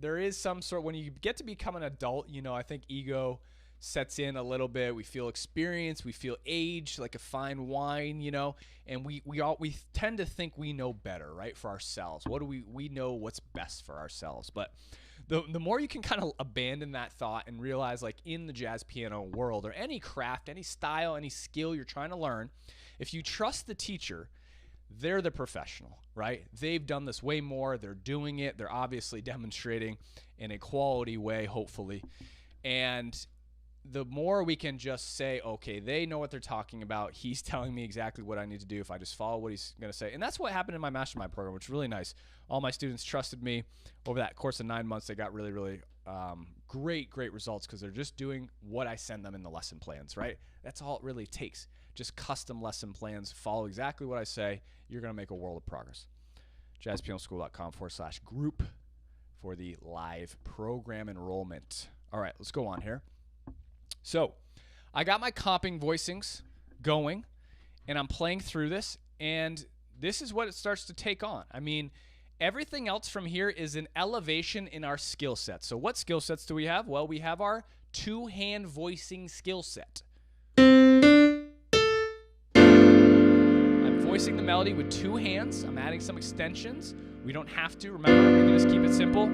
there is some sort, when you get to become an adult, you know, I think ego sets in a little bit. We feel experience, we feel age, like a fine wine, you know, and we tend to think we know better, right, for ourselves. What do we know what's best for ourselves? But the more you can kind of abandon that thought and realize, like, in the jazz piano world or any craft, any style, any skill you're trying to learn, if you trust the teacher, they're the professional, right? They've done this way more. They're doing it. They're obviously demonstrating in a quality way, hopefully. And the more we can just say, okay, they know what they're talking about. He's telling me exactly what I need to do if I just follow what he's going to say. And that's what happened in my mastermind program, which is really nice. All my students trusted me. Over that course of 9 months, they got really, really great results because they're just doing what I send them in the lesson plans, right? That's all it really takes. Just custom lesson plans. Follow exactly what I say. You're going to make a world of progress. jazzpianoschool.com/group for the live program enrollment. All right, let's go on here. So I got my comping voicings going, and I'm playing through this, and this is what it starts to take on. I mean, everything else from here is an elevation in our skill set. So what skill sets do we have? Well, we have our two-hand voicing skill set. I'm voicing the melody with two hands. I'm adding some extensions. We don't have to. Remember, we can just keep it simple.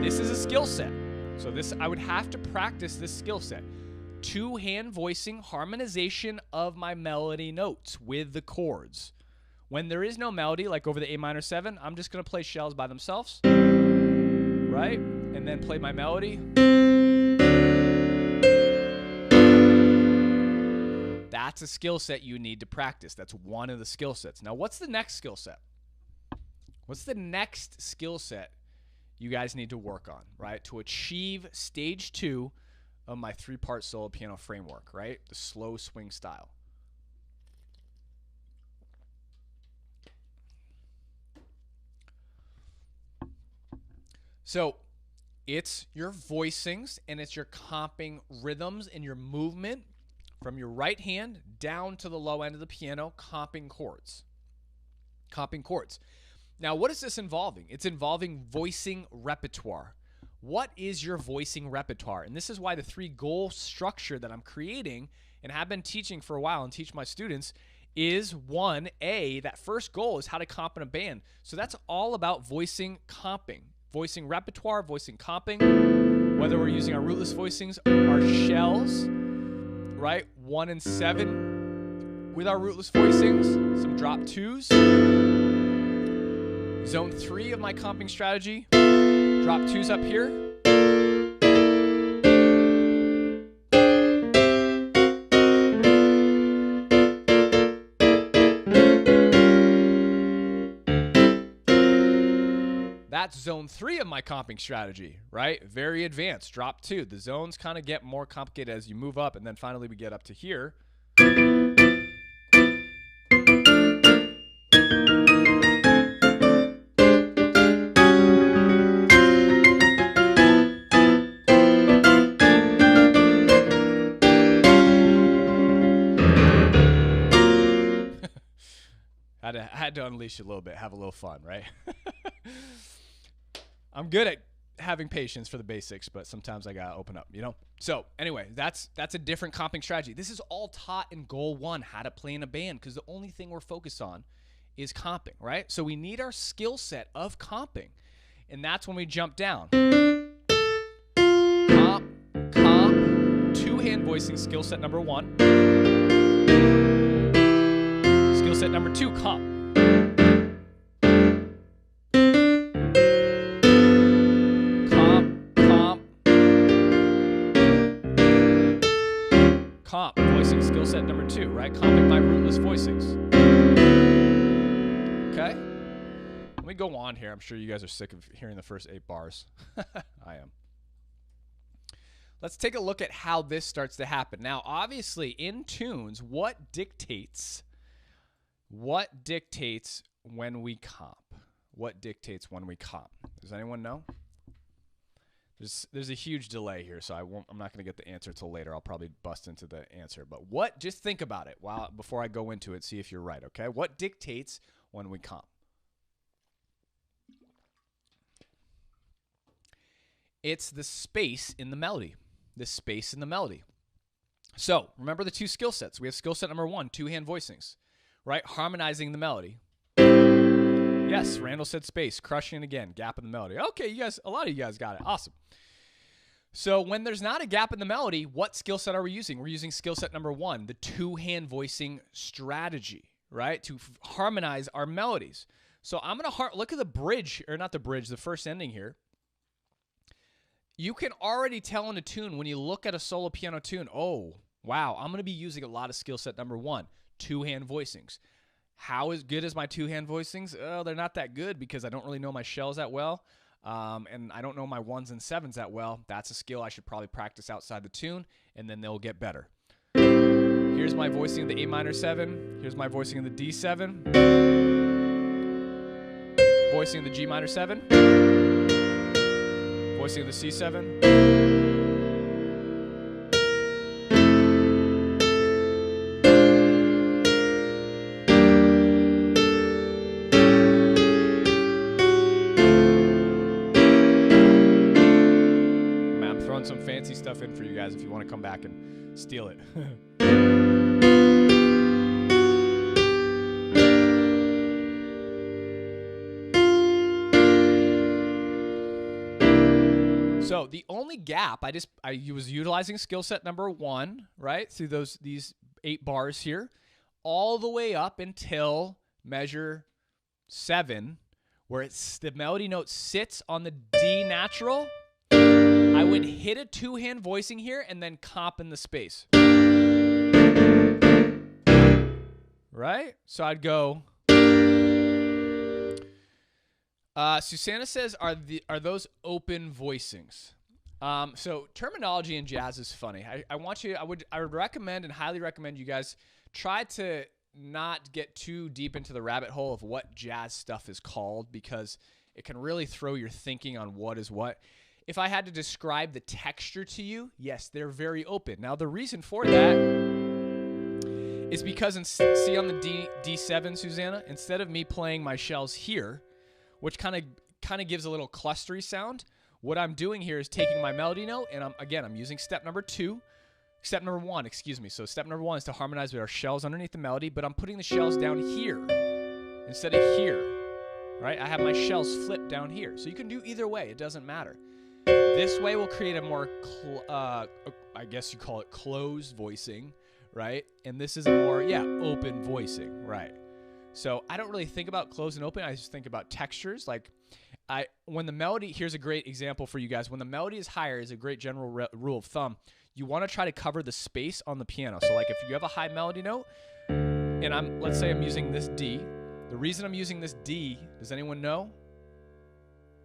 This is a skill set. So I would have to practice this skill set. Two-hand voicing, harmonization of my melody notes with the chords. When there is no melody, like over the A minor 7, I'm just going to play shells by themselves, right? And then play my melody. That's a skill set you need to practice. That's one of the skill sets. Now, what's the next skill set? What's the next skill set you guys need to work on, right, to achieve stage 2 of my 3-part solo piano framework, right? The slow swing style. So it's your voicings and it's your comping rhythms and your movement from your right hand down to the low end of the piano, comping chords. Comping chords. Now, what is this involving? It's involving voicing repertoire. What is your voicing repertoire? And this is why the 3-goal structure that I'm creating and have been teaching for a while and teach my students is 1A, that first goal is how to comp in a band. So that's all about voicing comping, voicing repertoire, voicing comping, whether we're using our rootless voicings, our shells, right? 1 and 7 with our rootless voicings, some drop 2s. Zone 3 of my comping strategy, drop 2s up here. That's zone 3 of my comping strategy, right? Very advanced, drop 2. The zones kind of get more complicated as you move up, and then finally we get up to here. I had to unleash a little bit, have a little fun, right? I'm good at having patience for the basics, but sometimes I gotta open up, you know? So anyway, that's a different comping strategy. This is all taught in goal 1, how to play in a band, because the only thing we're focused on is comping, right? So we need our skill set of comping, and that's when we jump down. Comp, two-hand voicing skill set number 1. Skill set number 2, comp. Comp, voicing skill set number 2, right? Comping my rootless voicings. Okay? Let me go on here. I'm sure you guys are sick of hearing the first 8 bars. I am. let's take a look at how this starts to happen. Now, obviously, in tunes, what dictates when we comp? What dictates when we comp? Does anyone know? There's a huge delay here, so I'm not going to get the answer till later. I'll probably bust into the answer. But just think about it before I go into it, see if you're right, okay? What dictates when we comp? It's the space in the melody. The space in the melody. So, remember the two skill sets. We have skill set number 1, two-hand voicings, right? Harmonizing the melody. Yes, Randall said space. Crushing it again. Gap in the melody. Okay, a lot of you guys got it. Awesome. So when there's not a gap in the melody, what skill set are we using? We're using skill set number 1, the two-hand voicing strategy, right? To harmonize our melodies. So I'm going to look at the bridge, or not the bridge, the first ending here. You can already tell in a tune when you look at a solo piano tune, oh, wow, I'm going to be using a lot of skill set number 1, two-hand voicings. How good is my two-hand voicings? Oh, they're not that good because I don't really know my shells that well, and I don't know my 1s and 7s that well. That's a skill I should probably practice outside the tune, and then they'll get better. Here's my voicing of the A minor 7. Here's my voicing of the D7. Voicing of the G minor 7. Voicing of the C7. Some fancy stuff in for you guys if you want to come back and steal it. So the only gap I was utilizing skill set number 1, right, through these 8 bars here, all the way up until measure 7, where the melody note sits on the D natural. I would hit a two-hand voicing here and then comp in the space. Right? So I'd go. Susanna says, are those open voicings? So terminology in jazz is funny. I would recommend and highly recommend you guys try to not get too deep into the rabbit hole of what jazz stuff is called, because it can really throw your thinking on what is what. If I had to describe the texture to you, yes, they're very open. Now, the reason for that is because, see on the D7, Susanna, instead of me playing my shells here, which kind of gives a little clustery sound, what I'm doing here is taking my melody note, and I'm using step number 1, excuse me. So step number 1 is to harmonize with our shells underneath the melody, but I'm putting the shells down here instead of here, right? I have my shells flipped down here. So you can do either way. It doesn't matter. This way will create a more, I guess you call it closed voicing, right? And this is a more, open voicing, right? So I don't really think about closed and open. I just think about textures. Like when the melody, here's a great example for you guys. When the melody is higher, is a great general rule of thumb. You want to try to cover the space on the piano. So like if you have a high melody note, and let's say I'm using this D. The reason I'm using this D, does anyone know?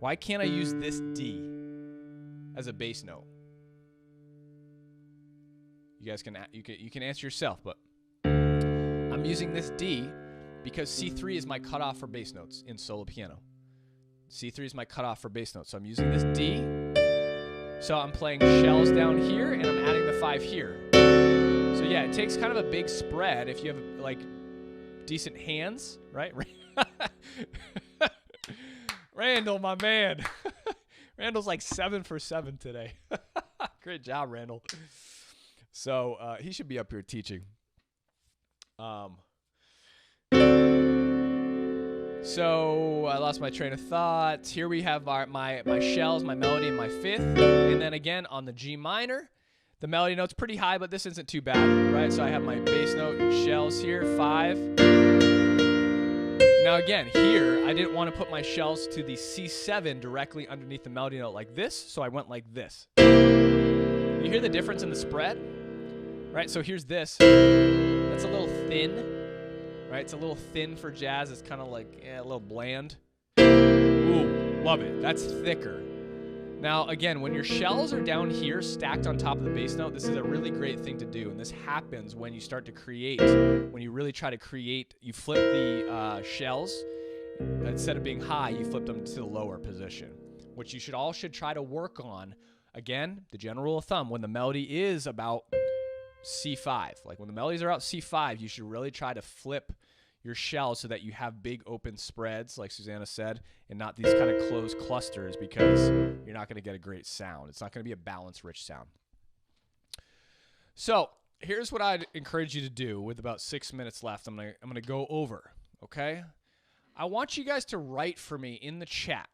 Why can't I use this D as a bass note? You guys you can answer yourself, but I'm using this D because C3 is my cutoff for bass notes in solo piano. C3 is my cutoff for bass notes. So I'm using this D. So I'm playing shells down here and I'm adding the 5 here. So yeah, it takes kind of a big spread if you have like decent hands, right? Randall, my man. Randall's like 7 for 7 today. Great job, Randall. So he should be up here teaching. So I lost my train of thought. Here we have my shells, my melody, and my 5th. And then again on the G minor, the melody note's pretty high, but this isn't too bad, right? So I have my bass note and shells here, 5. Now again, here, I didn't want to put my shells to the C7 directly underneath the melody note like this, so I went like this. You hear the difference in the spread? Right, so here's this. That's a little thin, right? It's a little thin for jazz. It's kind of like a little bland. Ooh, love it. That's thicker. Now, again, when your shells are down here stacked on top of the bass note, this is a really great thing to do. And this happens when you start to create, when you really try to create, you flip the shells. Instead of being high, you flip them to the lower position, which you should try to work on. Again, the general rule of thumb, when the melody is about C5, like when the melodies are out C5, you should really try to flip your shells so that you have big open spreads, like Susanna said, and not these kind of closed clusters, because you're not going to get a great sound. It's not going to be a balanced, rich sound. So here's what I'd encourage you to do with about 6 minutes left. I'm gonna go over, okay? I want you guys to write for me in the chat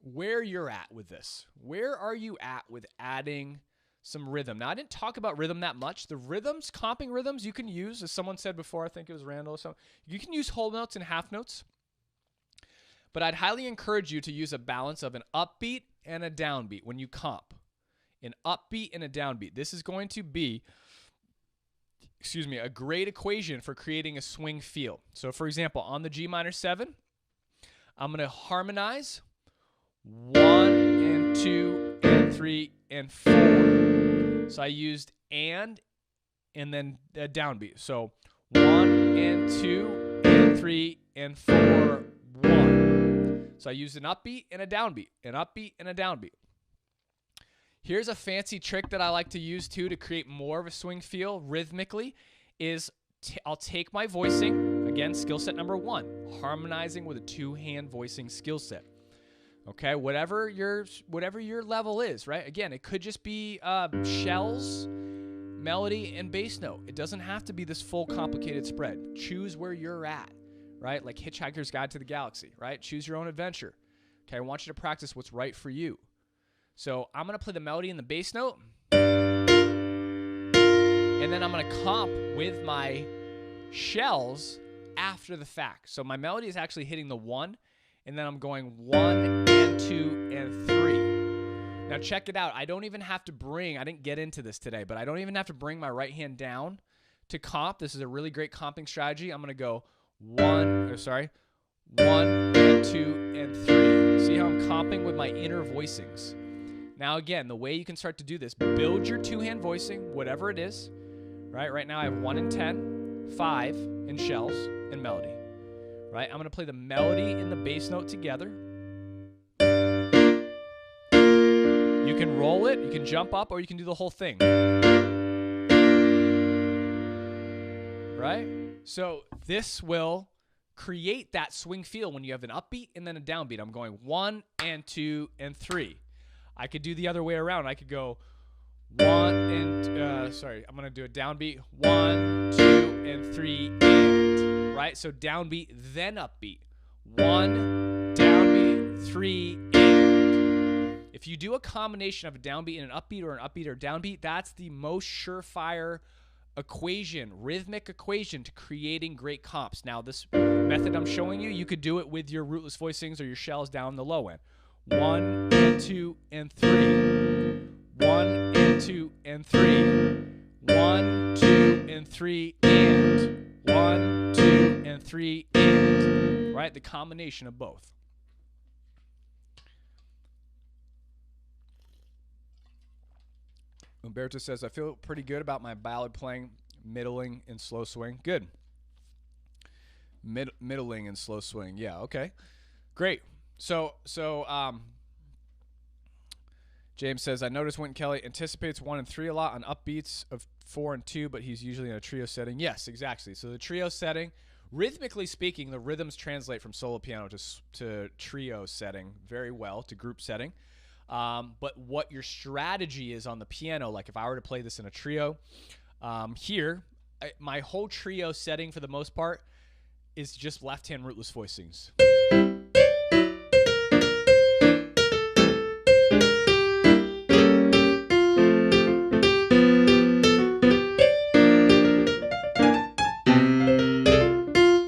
where you're at with this. Where are you at with adding some rhythm? Now, I didn't talk about rhythm that much. The rhythms, comping rhythms, you can use, as someone said before, I think it was Randall or something, you can use whole notes and half notes. But I'd highly encourage you to use a balance of an upbeat and a downbeat when you comp. An upbeat and a downbeat. This is going to be, a great equation for creating a swing feel. So, for example, on the G minor 7, I'm going to harmonize 1 and 2 and 3 and 4. So I used and then a downbeat. So 1 and 2 and 3 and 4, 1. So I used an upbeat and a downbeat, an upbeat and a downbeat. Here's a fancy trick that I like to use too to create more of a swing feel rhythmically is I'll take my voicing, again, skill set number 1, harmonizing with a 2-hand voicing skill set. Okay, whatever your level is, right? Again, it could just be shells, melody, and bass note. It doesn't have to be this full complicated spread. Choose where you're at, right? Like Hitchhiker's Guide to the Galaxy, right? Choose your own adventure. Okay, I want you to practice what's right for you. So I'm going to play the melody and the bass note, and then I'm going to comp with my shells after the fact. So my melody is actually hitting the 1, and then I'm going 1 and 2 and 3. Now check it out. I don't even have to I didn't get into this today, but I don't even have to bring my right hand down to comp. This is a really great comping strategy. I'm going to go 1 and 2 and 3. See how I'm comping with my inner voicings. Now again, the way you can start to do this, build your 2-hand voicing, whatever it is. Right now I have 1 and 10, 5 in shells and melody. Right? I'm going to play the melody and the bass note together. You can roll it, you can jump up, or you can do the whole thing. Right? So this will create that swing feel when you have an upbeat and then a downbeat. I'm going 1 and 2 and 3. I could do the other way around. I could go 1 and, I'm going to do a downbeat, 1, 2, and 3, and, right? So downbeat, then upbeat. 1, downbeat, 3, and. If you do a combination of a downbeat and an upbeat or downbeat, that's the most surefire equation, rhythmic equation to creating great comps. Now, this method I'm showing you, you could do it with your rootless voicings or your shells down the low end. 1 and 2 and 3. 1 and 2 and 3. 1, 2 and 3 and. 1, 2 and 3 and. Right? The combination of both. Umberto says, I feel pretty good about my ballad playing, middling and slow swing. Good. Middling and slow swing. Yeah, okay. Great. So James says, I noticed Wynton Kelly anticipates 1 and 3 a lot on upbeats of 4 and 2, but he's usually in a trio setting. Yes, exactly. So the trio setting, rhythmically speaking, the rhythms translate from solo piano to trio setting very well, to group setting. But what your strategy is on the piano, like if I were to play this in a trio, my whole trio setting for the most part is just left-hand rootless voicings.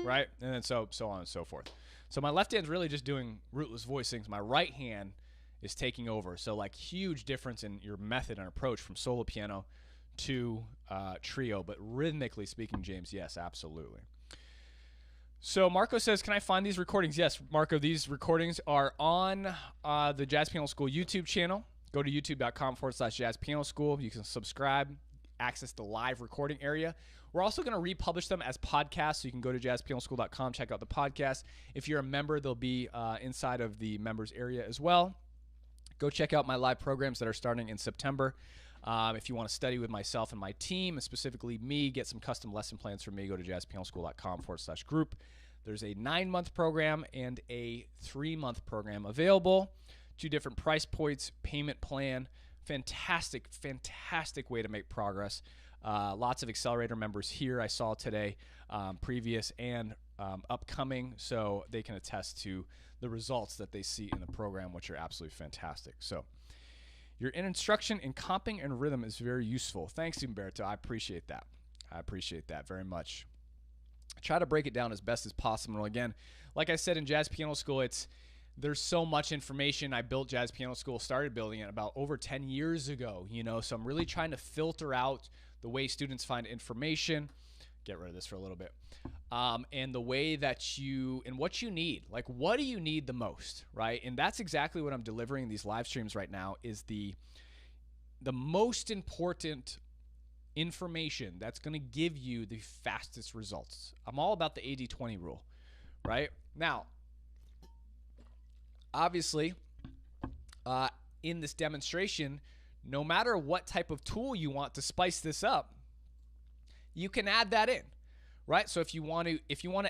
Right? And then so on and so forth. So my left hand's really just doing rootless voicings. My right hand is taking over. So like huge difference in your method and approach from solo piano to trio. But rhythmically speaking, James, yes, absolutely. So Marco says, can I find these recordings? Yes, Marco, these recordings are on the Jazz Piano School YouTube channel. Go to youtube.com/Jazz Piano School. You can subscribe, access the live recording area. We're also going to republish them as podcasts, so you can go to jazzpianoschool.com, check out the podcast. If you're a member, they'll be inside of the members area as well. Go check out my live programs that are starting in September. If you want to study with myself and my team, and specifically me, get some custom lesson plans from me, go to jazzpianoschool.com/group. There's a 9-month program and a 3-month program available. 2 different price points, payment plan. Fantastic, fantastic way to make progress. Lots of accelerator members here I saw today, previous and upcoming, so they can attest to the results that they see in the program, which are absolutely fantastic. So your instruction in comping and rhythm is very useful. Thanks, Umberto. I appreciate that. I appreciate that very much. I try to break it down as best as possible. Again, like I said in Jazz Piano School, there's so much information. I built Jazz Piano School, started building it about over 10 years ago, so I'm really trying to filter out the way students find information. Get rid of this for a little bit. And the way that and what you need. Like, what do you need the most, right? And that's exactly what I'm delivering in these live streams right now, is the most important information that's going to give you the fastest results. I'm all about the 80-20 rule, right? Now, obviously, in this demonstration, no matter what type of tool you want to spice this up, you can add that in, right? So if you want to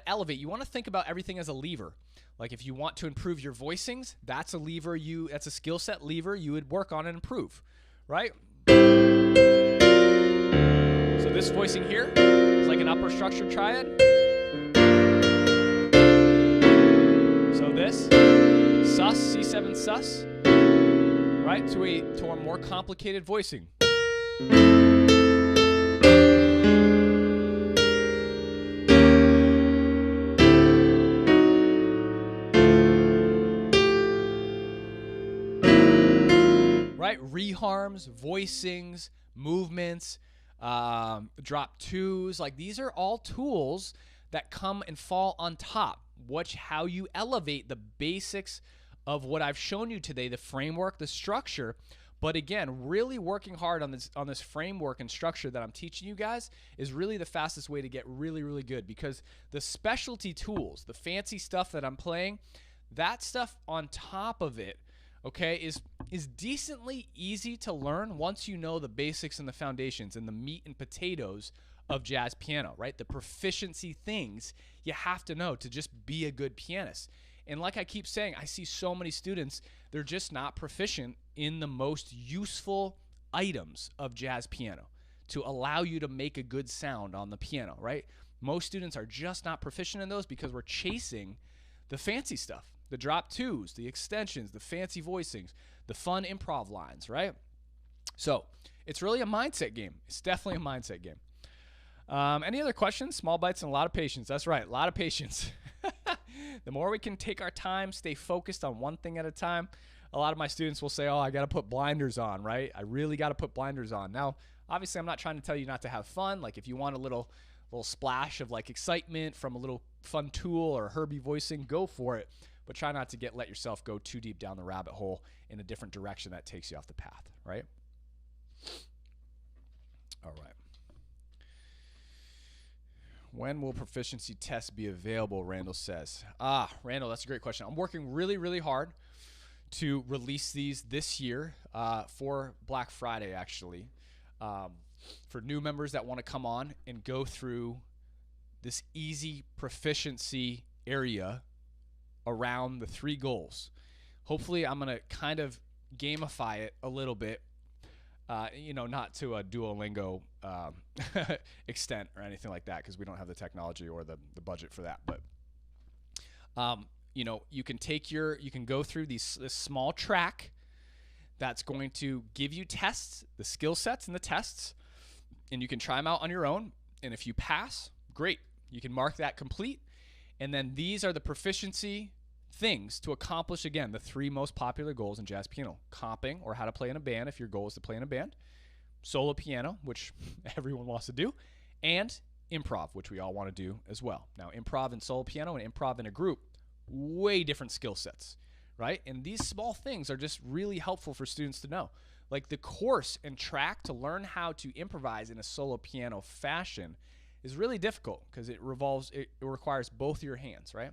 elevate, you want to think about everything as a lever. Like, if you want to improve your voicings, that's a lever that's a skill set lever you would work on and improve, right? So this voicing here is like an upper structure triad. So this sus, C7 sus, right, to a more complicated voicing. Right, reharms, voicings, movements, drop twos, like these are all tools that come and fall on top. How you elevate the basics of what I've shown you today, the framework, the structure. But again, really working hard on this framework and structure that I'm teaching you guys is really the fastest way to get really, really good, because the specialty tools, the fancy stuff that I'm playing, that stuff on top of it, okay, is decently easy to learn once you know the basics and the foundations and the meat and potatoes of jazz piano, right? The proficiency things you have to know to just be a good pianist. And like I keep saying, I see so many students, they're just not proficient in the most useful items of jazz piano to allow you to make a good sound on the piano, right? Most students are just not proficient in those because we're chasing the fancy stuff, the drop twos, the extensions, the fancy voicings, the fun improv lines, right? So it's really a mindset game. It's definitely a mindset game. Any other questions? Small bites and a lot of patience. That's right, a lot of patience. The more we can take our time, stay focused on one thing at a time. A lot of my students will say, oh, I got to put blinders on, right? I really got to put blinders on. Now, obviously, I'm not trying to tell you not to have fun. Like, if you want a little splash of like excitement from a little fun tool or Herbie voicing, go for it. But try not to let yourself go too deep down the rabbit hole in a different direction that takes you off the path, right? All right. When will proficiency tests be available, Randall says. Randall, that's a great question. I'm working really, really hard to release these this year for Black Friday, actually, for new members that want to come on and go through this easy proficiency area around the 3 goals. Hopefully, I'm going to kind of gamify it a little bit, not to a Duolingo extent or anything like that, because we don't have the technology or the budget for that. But, you can go through this small track that's going to give you tests, the skill sets and the tests, and you can try them out on your own. And if you pass, great. You can mark that complete. And then these are the proficiency things to accomplish, again, the 3 most popular goals in jazz piano: comping, or how to play in a band if your goal is to play in a band; solo piano, which everyone wants to do; and improv, which we all want to do as well. Now, improv in solo piano and improv in a group, way different skill sets, right? And these small things are just really helpful for students to know. Like the course and track to learn how to improvise in a solo piano fashion is really difficult because it requires both your hands, right?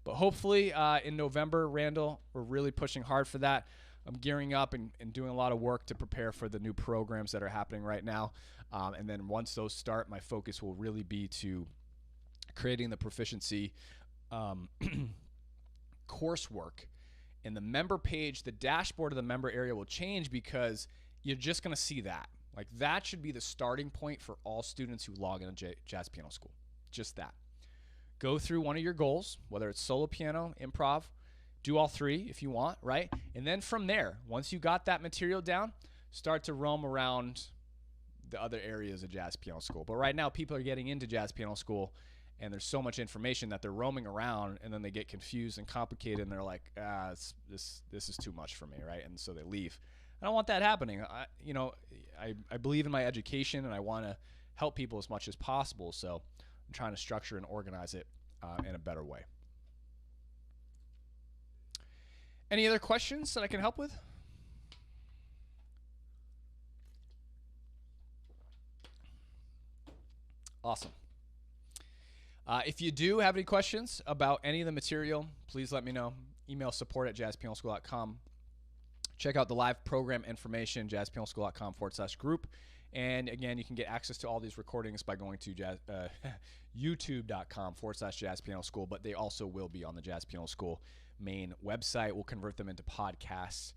But hopefully in November, Randall, we're really pushing hard for that. I'm gearing up and doing a lot of work to prepare for the new programs that are happening right now. And then once those start, my focus will really be to creating the proficiency coursework. And the member page, the dashboard of the member area will change because you're just going to see that. Like that should be the starting point for all students who log into Jazz Piano School. Just that. Go through one of your goals, whether it's solo piano, improv, do all three if you want, right? And then from there, once you got that material down, start to roam around the other areas of Jazz Piano School. But right now, people are getting into Jazz Piano School, and there's so much information that they're roaming around, and then they get confused and complicated, and they're like, this is too much for me, right? And so they leave. I don't want that happening. I believe in my education, and I want to help people as much as possible, so I'm trying to structure and organize it in a better way. Any other questions that I can help with? Awesome. If you do have any questions about any of the material, please let me know. Email support@jazzpianoschool.com. Check out the live program information, jazzpianoschool.com/group. And again, you can get access to all these recordings by going to youtube.com/jazzpianoschool, but they also will be on the Jazz Piano School main website. We'll convert them into podcasts,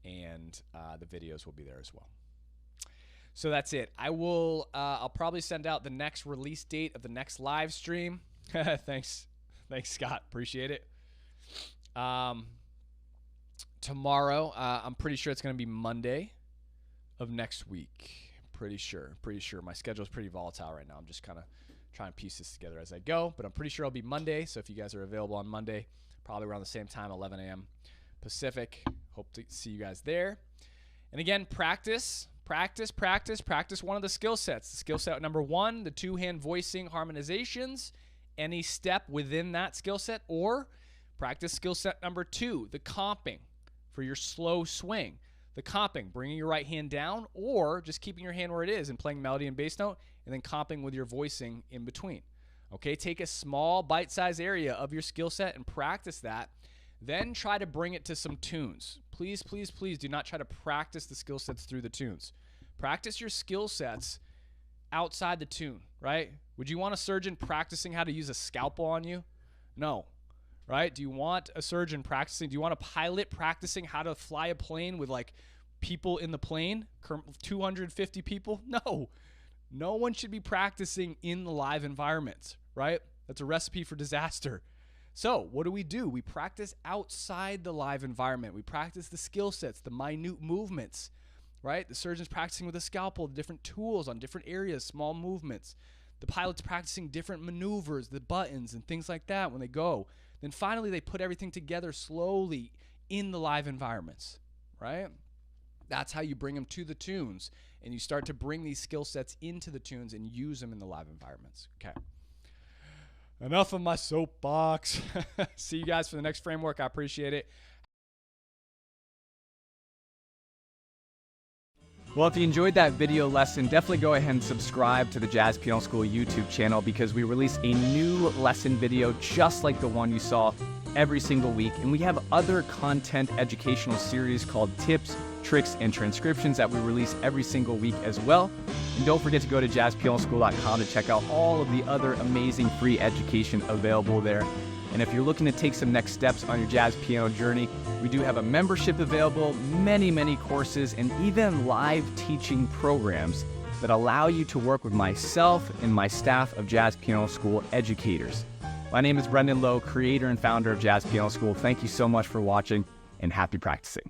and the videos will be there as well. So that's it. I'll probably send out the next release date of the next live stream. Thanks, Scott. Appreciate it. Tomorrow, I'm pretty sure it's going to be Monday of next week. Pretty sure. My schedule is pretty volatile right now. I'm just kind of trying to piece this together as I go, but I'm pretty sure it'll be Monday. So if you guys are available on Monday, probably around the same time, 11 a.m. Pacific. Hope to see you guys there. And again, practice one of the skill sets. The skill set number 1, the 2-hand voicing harmonizations, any step within that skill set, or practice skill set number 2, the comping for your slow swing. The comping, bringing your right hand down, or just keeping your hand where it is and playing melody and bass note, and then comping with your voicing in between. Okay, take a small bite-sized area of your skill set and practice that. Then try to bring it to some tunes. Please, please, please do not try to practice the skill sets through the tunes. Practice your skill sets outside the tune, right? Would you want a surgeon practicing how to use a scalpel on you? No, right? Do you want a surgeon practicing? Do you want a pilot practicing how to fly a plane with like people in the plane, 250 people? No. No one should be practicing in the live environment, right? That's a recipe for disaster. So what do? We practice outside the live environment. We practice the skill sets, the minute movements, right? The surgeon's practicing with a scalpel, different tools on different areas, small movements. The pilot's practicing different maneuvers, the buttons and things like that when they go. Then finally they put everything together slowly in the live environments, right? That's how you bring them to the tunes, and you start to bring these skill sets into the tunes and use them in the live environments. Okay. Enough of my soapbox. See you guys for the next framework. I appreciate it. Well, if you enjoyed that video lesson, definitely go ahead and subscribe to the Jazz Piano School YouTube channel because we release a new lesson video just like the one you saw every single week. And we have other content educational series called Tips, Tricks, and Transcriptions that we release every single week as well. And don't forget to go to jazzpianoschool.com to check out all of the other amazing free education available there. And if you're looking to take some next steps on your jazz piano journey, we do have a membership available, many courses, and even live teaching programs that allow you to work with myself and my staff of Jazz Piano School educators. My name is Brendan Lowe, creator and founder of Jazz Piano School. Thank you so much for watching, and happy practicing.